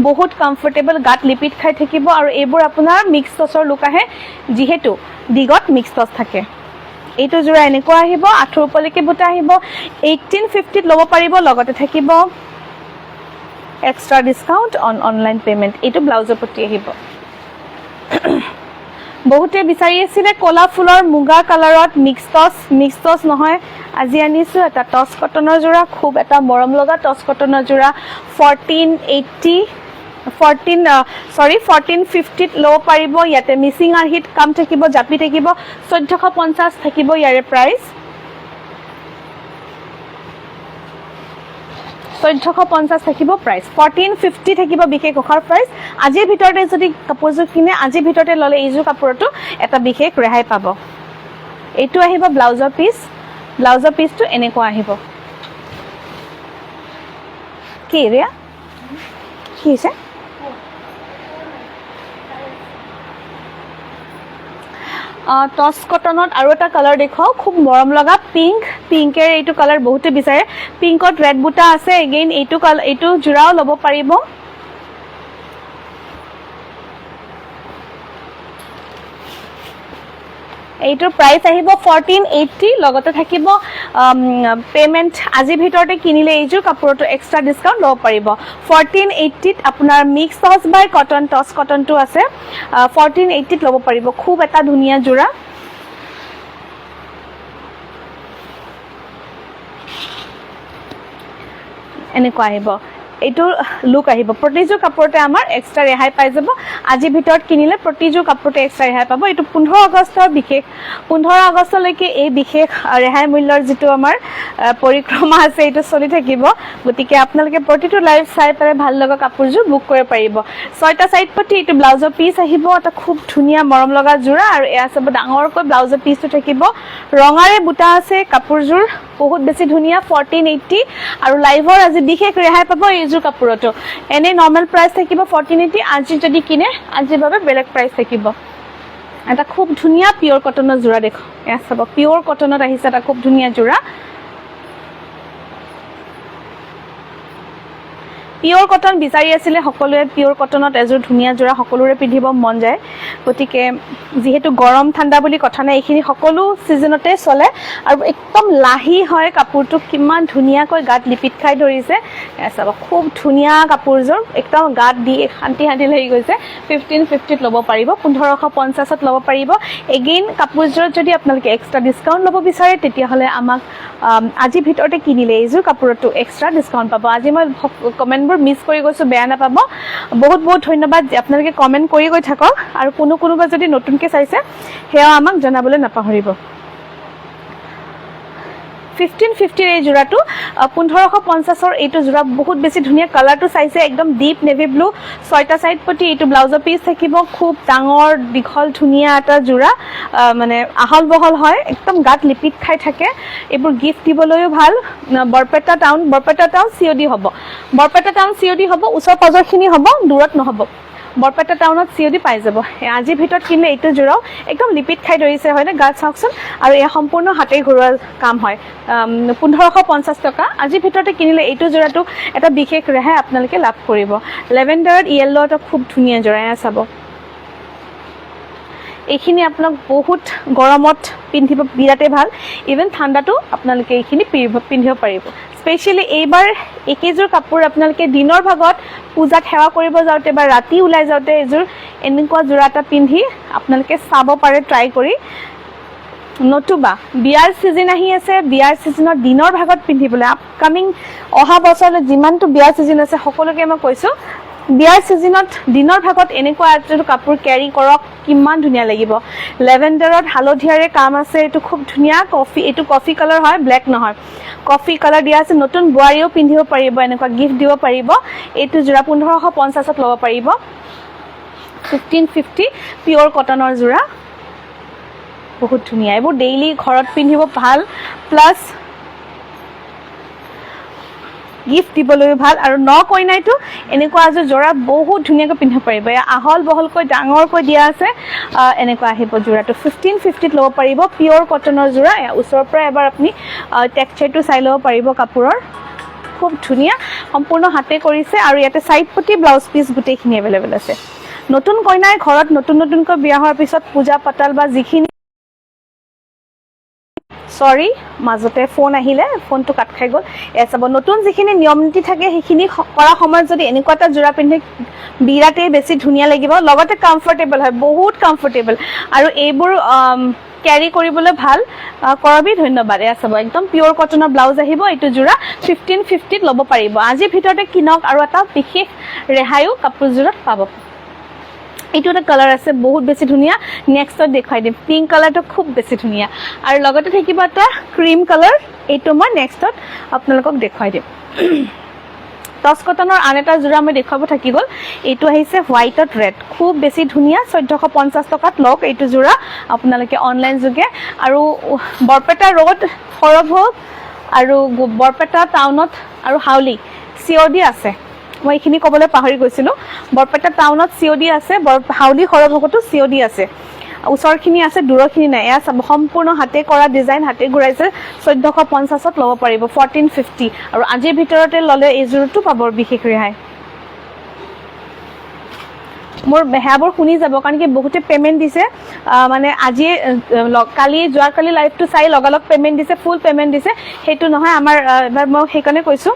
বহুত কমফৰ্টেবল গাত লিপিত খাই থাকিব আৰু এইবোৰ আপোনাৰ মিক্স টচৰ লুক আহে যেহেতু দিগত মিক্স টচ থাকে এইটো জোৰা এনেকুৱা আহিব আঠুৰ ওপৰলৈকে বুটা আহিব 1850 লব পাৰিব লগতে থাকিব extra discount on online payment এইটো ব্লাউজৰ প্ৰতি আহিব বহুতে বিচাৰি আছিল কলা ফুলৰ মুগা কালাৰত মিক্স টচ নহয় আজি আনিছো এটা টচ কটনৰ জোৰা খুব এটা মৰম লগা টচ কটনৰ জোৰা 1450 লব পাৰিব ইয়াতে মিসিং আৰহিত কাম থাকিব জাপি থাকিব 1450 থাকিব ইয়াৰে প্ৰাইস 1450 থাকিব প্ৰাইস 1450 থাকিব বিশেষ অফাৰ প্ৰাইস আজিৰ ভিতৰতে যদি কাপোৰযোৰ কিনে আজিৰ ভিতৰতে ললে এইযোৰ কাপোৰটো এটা বিশেষ ৰেহাই পাব এইটো আহিব ব্লাউজৰ পিসটো এনেকুৱা আহিব কি ৰিয়া কি আছে টচ কটনত আৰু এটা কালাৰ দেখাও খুব মৰম লগা পিংকেৰ এইটো কালাৰ বহুতে বিচাৰে পিংকত ৰেড বুটা আছে এগেইন এইটো জোৰাও লব পাৰিব এইটোৰ প্ৰাইস আহিব 1480 লগতে থাকিব পেমেন্ট আজি ভিতৰতে কিনিলে এইযোৰ কাপোৰটো এক্সট্ৰা ডিসকাউন্ট লব পাৰিব 1480 ত আপোনাৰ মিক্স টচ বাই কটন টচ কটনটো আছে 1480 ত লব পাৰিব খুব এটা ধুনীয়া জোৰা এনেকুৱা আহিব এইটো লুক আহিব প্ৰতিযোৰ কাপোৰতে আমাৰ এক্সট্ৰা ৰেহাই পাই যাব আজি ভিতৰত কিনিলে প্ৰতিযোৰ কাপোৰতে এক্সট্ৰা ৰেহাই পাব এইটো 15 আগষ্টৰ বিশেষ 15 আগষ্টলৈকে এই বিশেষ ৰেহাই মূল্যৰ যেটো আমাৰ পৰিক্ৰমা আছে এইটো চলি থাকিব গতিকে আপোনালোকে প্ৰতিটো লাইভ চাই পেলাই ভাল লগা কাপোৰযোৰ বুক কৰিব পাৰিব ছয়টা সাইড পটি এইটো ব্লাউজৰ পিস আহিব এটা খুব ধুনীয়া মৰম লগা জোৰা আৰু এয়া সব ডাঙৰকৈ ব্লাউজৰ পিসটো থাকিব ৰঙাৰে বুটা আছে কাপোৰযোৰ বহুত বেছি ধুনীয়া 1480 আৰু লাইভৰ আজি বিশেষ ৰেহাই পাব এইযোৰ কাপোৰটো এনে নৰমাল প্ৰাইস থাকিব 1480 আজি যদি কিনে আজি বাবে বেলেগ প্ৰাইস থাকিব এটা খুব ধুনীয়া পিওৰ কটনৰ জোৰা দেখো এয়া সব পিওৰ কটনত আহিছে এটা খুব ধুনীয়া জোৰা পিওৰ কটন বিচাৰি আছিল সকলোৱে পিওৰ কটনত এজোৰ ধুনীয়া জোৰা সকলোৰে পিন্ধিব মন যায় গতিকে যেহেতু গৰম ঠাণ্ডা বুলি কথা নাই এইখিনি সকলো সিজনতে চলে আৰু একদম লাহি হয় কাপোৰটো কিমান ধুনীয়াকৈ গাত লিপিত খাই ধৰিছে এসব খুব ধুনীয়া কাপোৰজোৰ একদম গাত দি শান্তি লাগি গৈছে 1550 ত লব পাৰিব 1550 ত লব পাৰিব এগেইন কাপোৰজোৰ যদি আপোনালোকে এক্সট্ৰা ডিসকাউন্ট লব বিচাৰে তেতিয়া হলে আমাক আজি ভিতৰতে কিনিলে এইযোৰ কাপোৰটো এক্সট্ৰা ডিসকাউন্ট পাব আজি মই কমেন্ট মিস কৰি গৈছো বেয়া না পাব বহুত ধন্যবাদ আপোনালোকে কমেন্ট কৰি গৈ থাকক আৰু কোনোবা যদি নতুনকে চাইছে হেয়া আমাক জনাবলৈ নাপাহৰিব 1550 এই জোড়াটো 1550 এইটো জোড়া বহুত বেছি ধুনীয়া কালাৰটো চাইছে একদম ডিপ নেভি ব্লু ছয়টা সাইড পটি এইটো ব্লাউজৰ পিস থাকিব খুব ডাঙৰ দীঘল ধুনীয়া এটা জোড়া মানে আহল বহল হয় একদম গাত লিপিত খাই থাকে এইবোৰ গিফট দিবলৈও ভাল বৰপেটা টাউন সিওডি হ'ব বৰপেটা টাউন সিওডি হ'ব ওচৰ পাজৰখিনি হ'ব দূৰত নহ'ব বৰপেটা টাউনত সিওডি পাই যাব আজি ভিতৰত কিনে এইটো জোড়াও একদম লিপিত খাই ধৰিছে হয় না গাত চাওকচোন আৰু এয়া সম্পূৰ্ণ হাতে ঘৰুৱা কাম হয় 1550 টকা আজি ভিতৰতে কিনিলে এইটো জোড়াটো এটা বিশেষ ৰেহাই আপোনালোকে লাভ কৰিব লেভেণ্ডাৰত ইয়েলো এটা খুব ধুনীয়া জোড়া চাব এইখিনি আপোনাক বহুত গৰমত পিন্ধিব বিৰাটে ভাল ইভেন ঠাণ্ডাটো আপোনালোকে এইখিনি পিন্ধিব পাৰিব স্পেশালি এইবাৰ একেজোৰ কাপোৰ আপোনালোকে দিনৰ ভাগত পূজাত সেৱা কৰিব যাওঁতে বা ৰাতি ওলাই যাওঁতে এজোৰ এনেকুৱা জোড়া এটা পিন্ধি আপোনালোকে চাব পাৰে ট্ৰাই কৰি নতুবা বিয়াৰ সিজন আহি আছে বিয়াৰ সিজনত দিনৰ ভাগত পিন্ধিবলৈ আপকামিং অহা বছৰলৈ যিমানটো বিয়াৰ সিজন আছে সকলোকে মই কৈছো বিয়াৰ সিজনত দিনৰ ভাগত এনেকুৱা এটা কাপোৰ ক্যাৰি কৰক কিমান ধুনীয়া লাগিব লেভেণ্ডাৰত হালধিয়াৰে কাম আছে এটো খুব ধুনীয়া কফি কালাৰ হয় ব্ল্যাক নহয় কফি কালাৰ দিয়া আছে নতুন বোৱাৰীও পিন্ধিব পাৰিব এনেকুৱা গিফট দিব পাৰিব এইটো জোড়া 1550 ত ল'ব পাৰিব 1550 পিওৰ কটনৰ জোড়া বহুত ধুনীয়া এইবোৰ ডেইলি ঘৰত পিন্ধিব ভাল প্লাস গিফট দিবলৈ ভাল আৰু ন কইনাইটো এনেকুৱা আজো জোড়া বহুত ধুনীয়াকৈ পিন্ধিব পাৰিব আহল বহলকৈ ডাঙৰকৈ দিয়া আছে এনেকুৱা আহিব জোড়াটো 1550 ত ল'ব পাৰিব পিওৰ কটনৰ জোড়া ওচৰৰ পৰা এবাৰ আপুনি টেক্সচাৰটো চাই ল'ব পাৰিব কাপোৰৰ খুব ধুনীয়া সম্পূৰ্ণ হাতে কৰিছে আৰু ইয়াতে সাইড পটি ব্লাউজ পিস গুটেইখিনি अवेलेबल আছে নতুন কইনাই ঘৰত নতুনকৈ বিয়া হোৱাৰ পিছত পূজা পাতাল বা যিখিনি সৰি মাজতে ফোন আহিলে ফোনটো কাট খাই গল এছাব নতুন যিখিনি নিয়ম নীতি থাকে সেইখিনি কৰা সময়ত যদি এনেকুৱা এটা জোড়া পিন্ধে বিৰাটে বেছি ধুনীয়া লাগিব লগতে কমফৰ্টেবল হয় বহুত কমফৰ্টেবল আৰু এইবোৰ ক্যাৰি কৰিবলৈ ভাল কৰবি ধন্যবাদ এছাব একদম পিওৰ কটনৰ ব্লাউজ আহিব এইটো জোড়া 1550 ত ল'ব পাৰিব আজি ভিতৰতে কিনক আৰু এটা বিশেষ ৰেহাইও কাপোৰজোৰত পাব এইটো এটা কালাৰ আছে বহুত বেছি ধুনীয়া নেক্সটত দেখাই দিম পিংক কালাৰটো খুব বেছি ধুনীয়া আৰু লগতে থাকিব এটা ক্ৰীম কালাৰ এইটো মই নেক্সটত আপোনালোকক দেখাই দিম টস কটনৰ আন এটা জোড়া মই দেখাব থাকি গল এইটো আহিছে হোৱাইটত ৰেড খুব বেছি ধুনীয়া 1450 টকাত লওক এইটো জোড়া আপোনালোকে অনলাইন যোগে আৰু বৰপেটা ৰোড সৰভোগ আৰু বৰপেটা টাউনত আৰু হাউলি সিওডি আছে মই এখিনি কবলৈ পাহৰি গৈছিলো বৰপেটা টাউনত সিওডি আছে হাউলি সৰভগতো সিওডি আছে ওচৰখিনি আছে দূৰখিনি নাই এয়া সম্পূৰ্ণ হাতে কৰা ডিজাইন হাতে ঘূৰাইছে 1450 ত ল'ব পাৰিব 1450 আৰু আজিৰ ভিতৰতে ললে এজোৰটো পাবৰ বিশেষ ৰেহাই মোৰ বেহাবৰ শুনি যাব কাৰণ কি বহুতে পেমেন্ট দিছে মানে আজি কালি লাইভটো চাই লগালক পেমেন্ট দিছে ফুল পেমেন্ট দিছে হেতু নহয় আমাৰ এবাৰ মই হেকনে কৈছো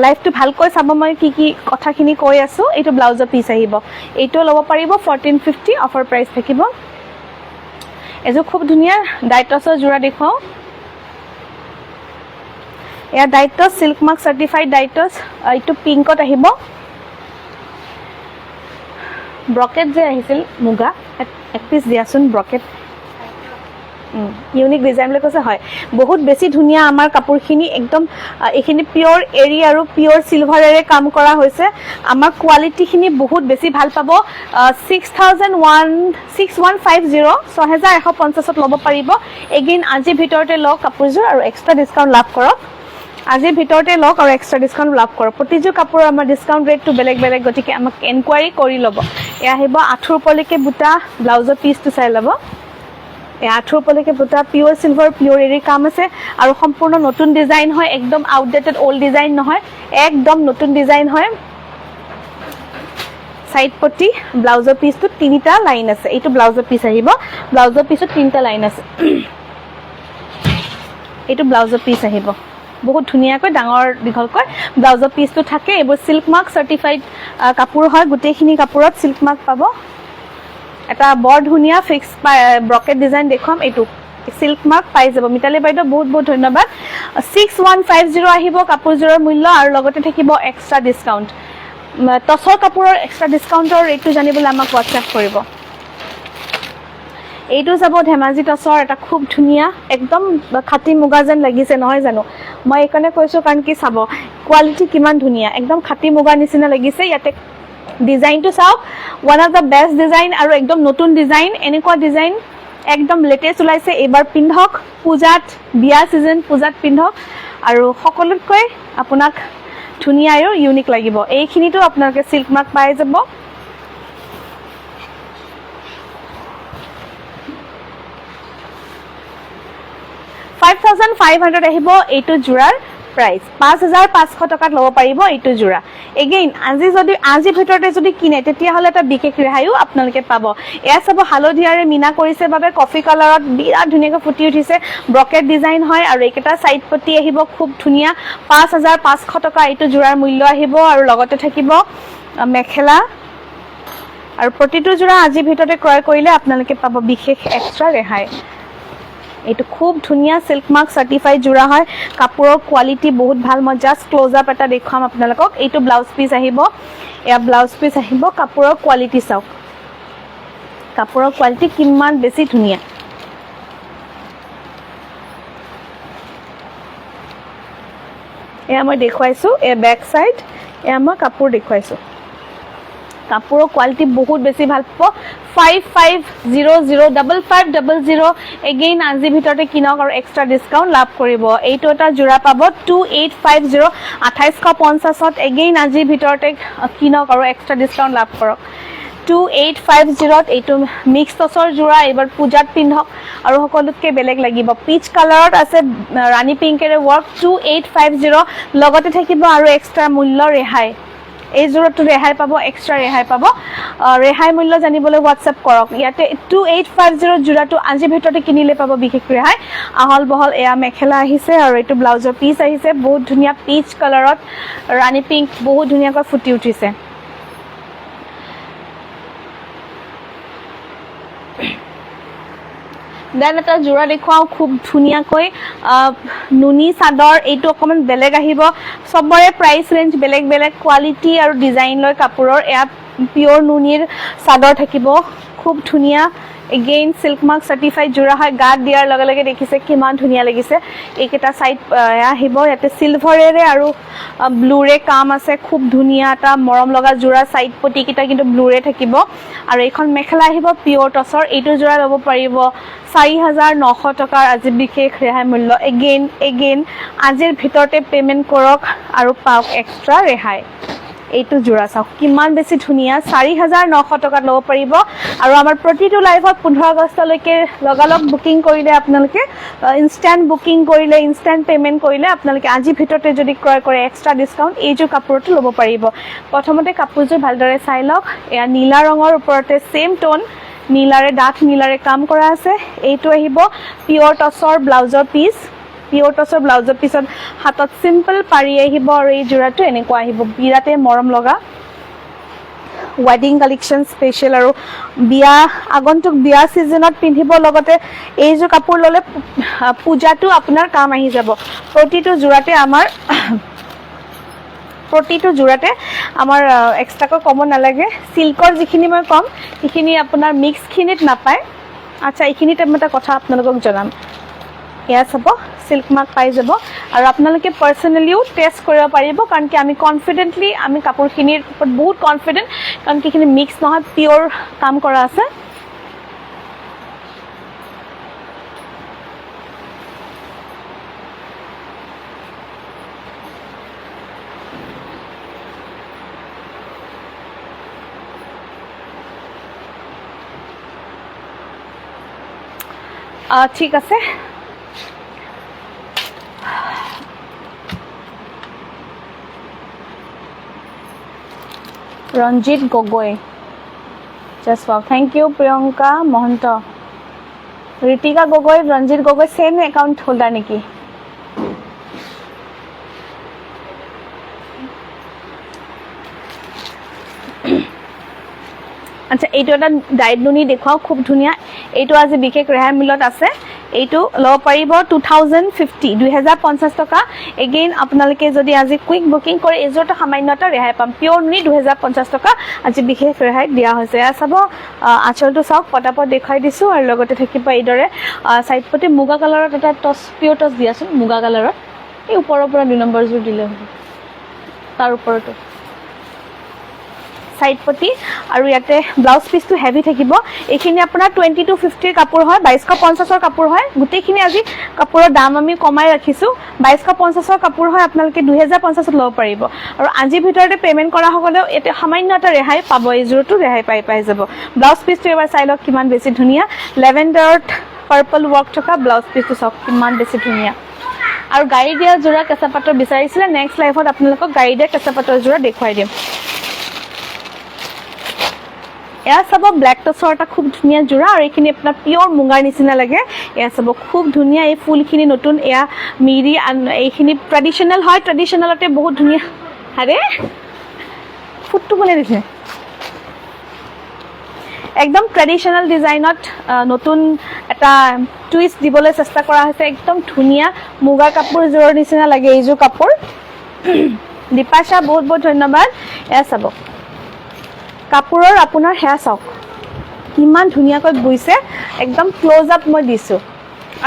লাইভটো ভালকৈ চাব মই কি কথাখিনি কৈ আছো এইটো ব্লাউজৰ পিস আহিব এইটো ল'ব পাৰিব 1450 অফাৰ প্ৰাইস থাকিব এজো খুব ধুনীয়া ডাইটছৰ জোড়া দেখাও এয়া ডাইটছ সিল্ক মাৰ্ক সাৰ্টিফাইড ডাইটছ এইটো পিংকত আহিব ব্ৰকেট যে আহিছিল মুগা এক পিস দিয়াচোন ব্ৰকেট ইউনিক ডিজাইন লৈ কৈছে হয় বহুত বেছি ধুনীয়া আমাৰ কাপোৰখিনি একদম এখিনি পিওৰ এৰি আৰু পিওৰ সিলভাৰেৰে কাম কৰা হৈছে আমাৰ কোৱালিটিখিনি বহুত বেছি ভাল পাব 6150 ত ল'ব পাৰিব এগেইন আজি ভিতৰতে লওক কাপোৰজোৰ আৰু এক্সট্ৰা ডিসকাউন্ট লাভ কৰক আজি ভিতৰতে লওক আৰু এক্সট্ৰা ডিসকাউন্ট লাভ কৰক প্ৰতিজোৰ কাপোৰৰ আমাৰ ডিসকাউন্ট ৰেটটো বেলেগ গতিকে আমাক এনকুৱাৰী কৰি ল'ব এয়া আহিব আঠুৰ পলিকে বুটা ব্লাউজৰ পিসটো চাই ল'ব আঠুৰ পলিকে বুটা পিওৰ সিলভাৰ পিওৰ এৰি কাম আছে আৰু সম্পূৰ্ণ নতুন ডিজাইন হয় একদম আউটডেটেড ওল্ড ডিজাইন নহয় একদম নতুন ডিজাইন হয় সাইড পটি ব্লাউজৰ পিসটো তিনিটা লাইন আছে এইটো ব্লাউজৰ পিস আহিব ব্লাউজৰ পিসত তিনিটা লাইন আছে এইটো ব্লাউজৰ পিস আহিব বহুত ধুনীয়াকৈ ডাঙৰ দীঘলকৈ ব্লাউজৰ পিসটো থাকে এইবোৰ সিল্ক মাৰ্ক সাৰ্টিফাইড কাপোৰ হয় গুটেইখিনি কাপোৰত সিল্ক মাৰ্ক পাব এটা বৰ ধুনীয়া ফিক্স ব্ৰকেট ডিজাইন দেখুৱাম এইটো সিল্ক মাৰ্ক পাই যাব মিতালী বাইদেউ বহুত ধন্যবাদ 6150 আহিব কাপোৰজোৰৰ মূল্য আৰু লগতে থাকিব এক্সট্ৰা ডিসকাউন্ট টছৰ কাপোৰৰ এক্সট্ৰা ডিসকাউন্টৰ ৰেটটো জানিবলৈ আমাক WhatsApp কৰিব এইটো চাব ধেমাজি টচৰ এটা খুব ধুনীয়া একদম খাটি মুগা যেন লাগিছে নহয় জানো মই এইকাৰণে কৈছো কাৰণ কি চাব কোৱালিটি কিমান ধুনীয়া একদম খাটি মুগা নিচিনা লাগিছে ইয়াতে ডিজাইনটো চাওক one of the best design আৰু একদম নতুন ডিজাইন এনেকুৱা ডিজাইন একদম লেটেষ্ট ওলাইছে এবাৰ পিন্ধক পূজাত বিয়া সিজন পূজাত পিন্ধক আৰু সকলোতকৈ আপোনাক ধুনীয়া আৰু ইউনিক লাগিব এইখিনিটো আপোনালোকে সিল্ক মাৰ্ক পাই যাব 5500 আহিব এইটো জোৰাৰ প্ৰাইস 5500 টকাত লব পাৰিব এইটো জোৰা এগেইন আজি ভিতৰতে যদি কিনে তেতিয়া হলে এটা বিশেষ ৰেহাইও আপোনালোকে পাব এয়া সব হালধিয়াৰে মিনা কৰিছে বাবে কফি কালাৰত বিৰাট ধুনীয়াকৈ ফুটি উঠিছে ব্ৰকেট ডিজাইন হয় আৰু এইকেটা সাইড পটি আহিব খুব ধুনীয়া 5500 টকা এইটো জোৰাৰ মূল্য আহিব আৰু লগতে থাকিব মেখেলা আৰু প্ৰতিটো জোৰা আজি ভিতৰতে ক্ৰয় কৰিলে আপোনালোকে পাব বিশেষ এক্সট্ৰা ৰেহাই এইটো খুব ধুনীয়া সিল্ক মাৰ্ক সাৰ্টিফাইড জোড়া হয় কাপোৰৰ কোয়ালিটি বহুত ভাল মই জাস্ট ক্লোজ আপ এটা দেখাম আপোনালোকক এইটো ব্লাউজ পিস আহিব এয়া ব্লাউজ পিস আহিব কাপোৰৰ কোয়ালিটি চাওক কাপোৰৰ কোয়ালিটি কিমান বেছি ধুনীয়া এয়া মই দেখুৱাইছো এ ব্যাক সাইড এয়া মই কাপোৰ দেখুৱাইছো কাপোৰৰ কোয়ালিটি বহুত বেছি ভাল পাব 5500 এগেইন আজি ভিতৰতে কিনক আৰু এক্সট্ৰা ডিসকাউন্ট লাভ কৰিব এইটো এটা জোৰা পাব 2850 2850 এগেইন আজি ভিতৰতে কিনক আৰু এক্সট্ৰা ডিসকাউন্ট লাভ কৰক 2850 এইটো মিক্স টচৰ জোৰা এবাৰ পূজাত পিন্ধক আৰু সকলোতকৈ বেলেগ লাগিব পিচ কালাৰত আছে ৰাণী পিংকেৰে ওয়াৰ্ক 2850 লগতে থাকিব আৰু এক্সট্ৰা মূল্য ৰেহাই এই জোৰাটো ৰেহাই পাব এক্সট্ৰা ৰেহাই পাব ৰেহাই মূল্য জানিবলৈ WhatsApp কৰক ইয়াতে 2850 জোৰাটো আজি ভিতৰতে কিনিলে পাব বিশেষ ৰেহাই আহল বহল এয়া মেখেলা আহিছে আৰু এইটো ব্লাউজৰ পিস আহিছে বহুত ধুনীয়া পিচ কালাৰত ৰাণী পিংক বহুত ধুনীয়াকৈ ফুটি উঠিছে দেন এটা জোৰা দেখুৱাও খুব ধুনীয়াকৈ নুনি চাদৰ এইটো অকমান বেলেগ আহিব সবৰে প্ৰাইস ৰেঞ্জ বেলেগ বেলেগ কোৱালিটি আৰু ডিজাইন লৈ কাপোৰৰ এয়া পিওৰ নুনিৰ চাদৰ থাকিব খুব ধুনীয়া এগেইন সিল্ক মাৰ্ক সাৰ্টিফাইড জোৰা হয় গাত দিয়াৰ লগে লগে দেখিছে কিমান ধুনীয়া লাগিছে এইকেটা সাইড আহিব ইয়াতে সিলভাৰেৰে আৰু ব্লুৰে কাম আছে খুব ধুনীয়া এটা মৰম লগা জোৰা সাইড পটি কিটা কিন্তু ব্লুৰে থাকিব আৰু এইখন মেখেলা আহিব পিওৰ টচৰ এইটো জোৰা ল'ব পাৰিব 4900 টকাৰ আজি বিশেষ ৰেহাই মূল্য এগেইন আজিৰ ভিতৰতে পেমেন্ট কৰক আৰু পাওক এক্সট্ৰা ৰেহাই এইটো জোৰা চাওক কিমান বেছি ধুনীয়া 4900 টকাত ল'ব পাৰিব আৰু আমাৰ প্ৰতিটো লাইভত 15 আগষ্টলৈকে লগালগ বুকিং কৰিলে আপোনালোকে ইনষ্টেন্ট বুকিং কৰিলে ইনষ্টেন্ট পেমেন্ট কৰিলে আপোনালোকে আজি ভিতৰতে যদি ক্ৰয় কৰে এক্সট্ৰা ডিসকাউন্ট এইযোৰ কাপোৰটো ল'ব পাৰিব প্ৰথমতে কাপোৰযোৰ ভালদৰে চাই লওক এয়া নীলা ৰঙৰ ওপৰতে সেম টোন নীলাৰে ডাঠ নীলাৰে কাম কৰা আছে এইটো আহিব পিওৰ টচৰ ব্লাউজৰ পিস পিওৰ টচৰ ব্লাউজৰ পিছত হাতত সিম্পল পাৰি আহিব আৰু এই জোৰাটো এনেকুৱা আহিব বিৰাতে মৰম লগা ওয়েডিং কালেকশন স্পেশাল আৰু বিয়া আগন্তুক বিয়া সিজনত পিন্ধিব লগতে এই যে কাপোৰ ললে পূজাটো আপোনাৰ কাম আহি যাব প্ৰতিটো জোৰাতে আমাৰ এক্সট্ৰাকৈ কম নালাগে সিল্কৰ যিখিনি মই কম সেইখিনি আপোনাৰ মিক্স খিনিত নাপায় আচ্ছা এইখিনিতে মই এটা কথা আপোনালোকক জনাম এয়া চাব সিল্ক মার্ক পাই যাব আৰু আপোনালোকে পাৰ্সোনালিও টেস্ট কৰিব পাৰিব কাৰণ কি আমি কনফিডেন্টলি আমি কাপোৰখিনিৰ ওপৰত বহুত কনফিডেন্ট কাৰণ কি খিনি মিক্স নহয় পিওৰ কাম কৰা আছে ঠিক আছে Ranjit Gogoi just wow thank you Priyanka Mahanta Ritika Gogoi Ranjit Gogoi same account holder নেকি আচ্ছা এইটো এটা ডাইট নুনি দেখাও খুব ধুনীয়া এইটো আজি বিশেষ ৰেহাই মূল্যত আছে এইটো ল'ব পাৰিব 2050 টকা এগেইন আপোনালোকে যদি আজি কুইক বুকিং কৰে এইযোৰটো সামান্য এটা ৰেহাই পাম পিয়ৰ নুনি 2050 টকা আজি বিশেষ ৰেহাই দিয়া হৈছে এয়া চাব আঁচলটো চাওক পটাপট দেখুৱাই দিছো আৰু লগতে থাকিব এইদৰে সাইড পটি মুগা কালাৰত এটা টচ পিয়ৰ টচ দিয়াচোন মুগা কালাৰত এই ওপৰৰ পৰা 2 নম্বৰ জোৰ দিলে হ'ব তাৰ ওপৰটো সাইড পটি আৰু ইয়াতে ব্লাউজ পিসটো হেভি থাকিব এইখিনি আপোনাৰ 20 to 50 কাপোৰ হয় 2250 ৰ কাপোৰ হয় গুটেইখিনি আজি কাপোৰৰ দাম আমি কমাই ৰাখিছো 2250 ৰ কাপোৰ হয় আপোনালোকে 2050 ত ল'ব পাৰিব আৰু আজি ভিতৰতে পেমেন্ট কৰা হ'লেও এতে সামান্য এটা ৰেহাই পাব এইযোৰটো ৰেহাই পাই যাব ব্লাউজ পিসটো এবাৰ চাই লওক কিমান বেছি ধুনিয়া লেভেণ্ডাৰত পাৰ্পল ওয়াৰ্ক থকা ব্লাউজ পিসটো চাওক কিমান বেছি ধুনিয়া আৰু গাড়ী দিয়া জোৰা কেঁচা পাটৰ বিচাৰিছিলে নেক্সট লাইফত আপোনালোকক গাড়ী দিয়া কেঁচা পাটৰ জোৰা দেখুৱাই দিম এয়া চাব ব্ল্যাক টছৰ এটা খুব ধুনিয়া জোৰা আৰু এইখিনি আপোনাৰ পিয়ৰ মুগাৰ নিচিনা লাগে এয়া চাব খুব ধুনিয়া এই ফুলখিনি নতুন এয়া মিৰি এইখিনি ট্ৰেডিশনাল হয় ট্ৰেডিশনালতে বহুত ধুনিয়া আৰে ফুটটো বনে দিছে একদম ট্ৰেডিশনাল ডিজাইনত নতুন এটা টুইষ্ট দিবলৈ চেষ্টা কৰা হৈছে একদম ধুনিয়া মুগাৰ কাপোৰ জোৰৰ নিচিনা লাগে এইযোৰ কাপোৰ দীপাশা বহুত বহুত ধন্যবাদ এয়া চাব কাপোৰৰ আপোনাৰ হেয়া চাওক কিমান ধুনিয়াকৈ বইছে একদম ক্লোজ আপ মই দিছো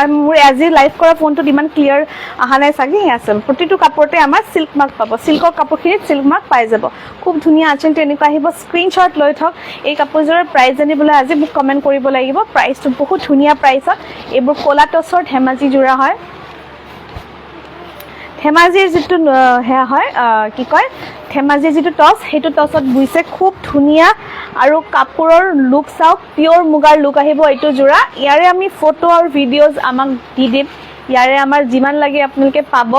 আৰু মোৰ আজি লাইভ কৰা ফোনটো ইমান ক্লিয়াৰ আহা নাই চাগে হেয়া আছে প্ৰতিটো কাপোৰতে আমাৰ সিল্ক মাৰ্ক পাব সিল্কৰ কাপোৰখিনিত সিল্ক মাৰ্ক পাই যাব খুব ধুনিয়া আঁচল তেনেকুৱা আহিব স্ক্ৰিনশ্বট লৈ থক এই কাপোৰযোৰৰ প্ৰাইস জানিবলৈ আজি মোক কমেন্ট কৰিব লাগিব প্ৰাইসটো বহুত ধুনিয়া প্ৰাইসত এইবোৰ কোলা টছৰ ধেমাজি জোৰা হয় ধেমাজিৰ যেটো হেয়া হয় কি কয় ধেমাজিৰ যেটো টছ হেতু টছত বুইছে খুব ধুনিয়া আৰু কাপোৰৰ লুক চাওক পিয়ৰ মুগাৰ লুক আহিব এইটো জোৰা ইয়াৰে আমি ফটো আৰু ভিডিওজ আমাক দি দিম ইয়াৰে আমাৰ যিমান লাগে আপোনালোকে পাব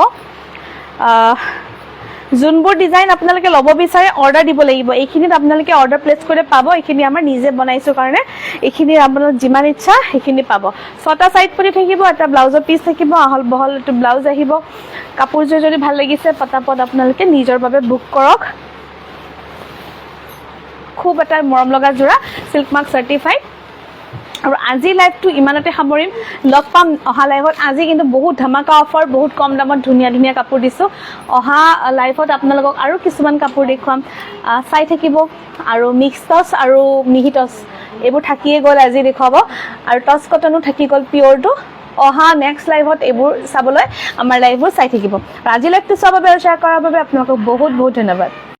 যোনবোৰ ডিজাইন আপোনালোকে ল'ব বিচাৰে অৰ্ডাৰ দিব লাগিব এইখিনিত আপোনালোকে অৰ্ডাৰ প্লেস কৰি পাব এইখিনি আমাৰ নিজে বনাইছো কাৰণে এইখিনি আপোনালোক যিমান ইচ্ছা এইখিনি পাব ছটা সাইড পৰি থাকিব এটা ব্লাউজৰ পিস থাকিব আহল বহল এটা ব্লাউজ আহিব কাপোৰযোৰ যদি ভাল লাগিছে পটাপট আপোনালোকে নিজৰ বাবে বুক কৰক খুব এটা মৰম লগা জোৰা সিল্ক মাৰ্ক সাৰ্টিফাইড আৰু আজি লাইভটো ইমানতে সামৰিম লগ পাম অহা লাইভত আজি কিন্তু বহুত ধমাকা অফাৰ বহুত কম দামত ধুনিয়া ধুনিয়া কাপোৰ দিছো অহা লাইভত আপোনালোকক আৰু কিছুমান কাপোৰ দেখুৱাম চাই থাকিব আৰু মিক্স টছ আৰু মিহি টছ এইবোৰ থাকিয়ে গ'ল আজি দেখুৱাব আৰু টছ কটনো থাকি গ'ল পিয়ৰটো অহা নেক্সট লাইভত এইবোৰ চাবলৈ আমাৰ লাইভবোৰ চাই থাকিব আজি লাইভটো চাবৰ বাবে আৰু শ্বেয়াৰ কৰাৰ বাবে আপোনালোকক বহুত বহুত ধন্যবাদ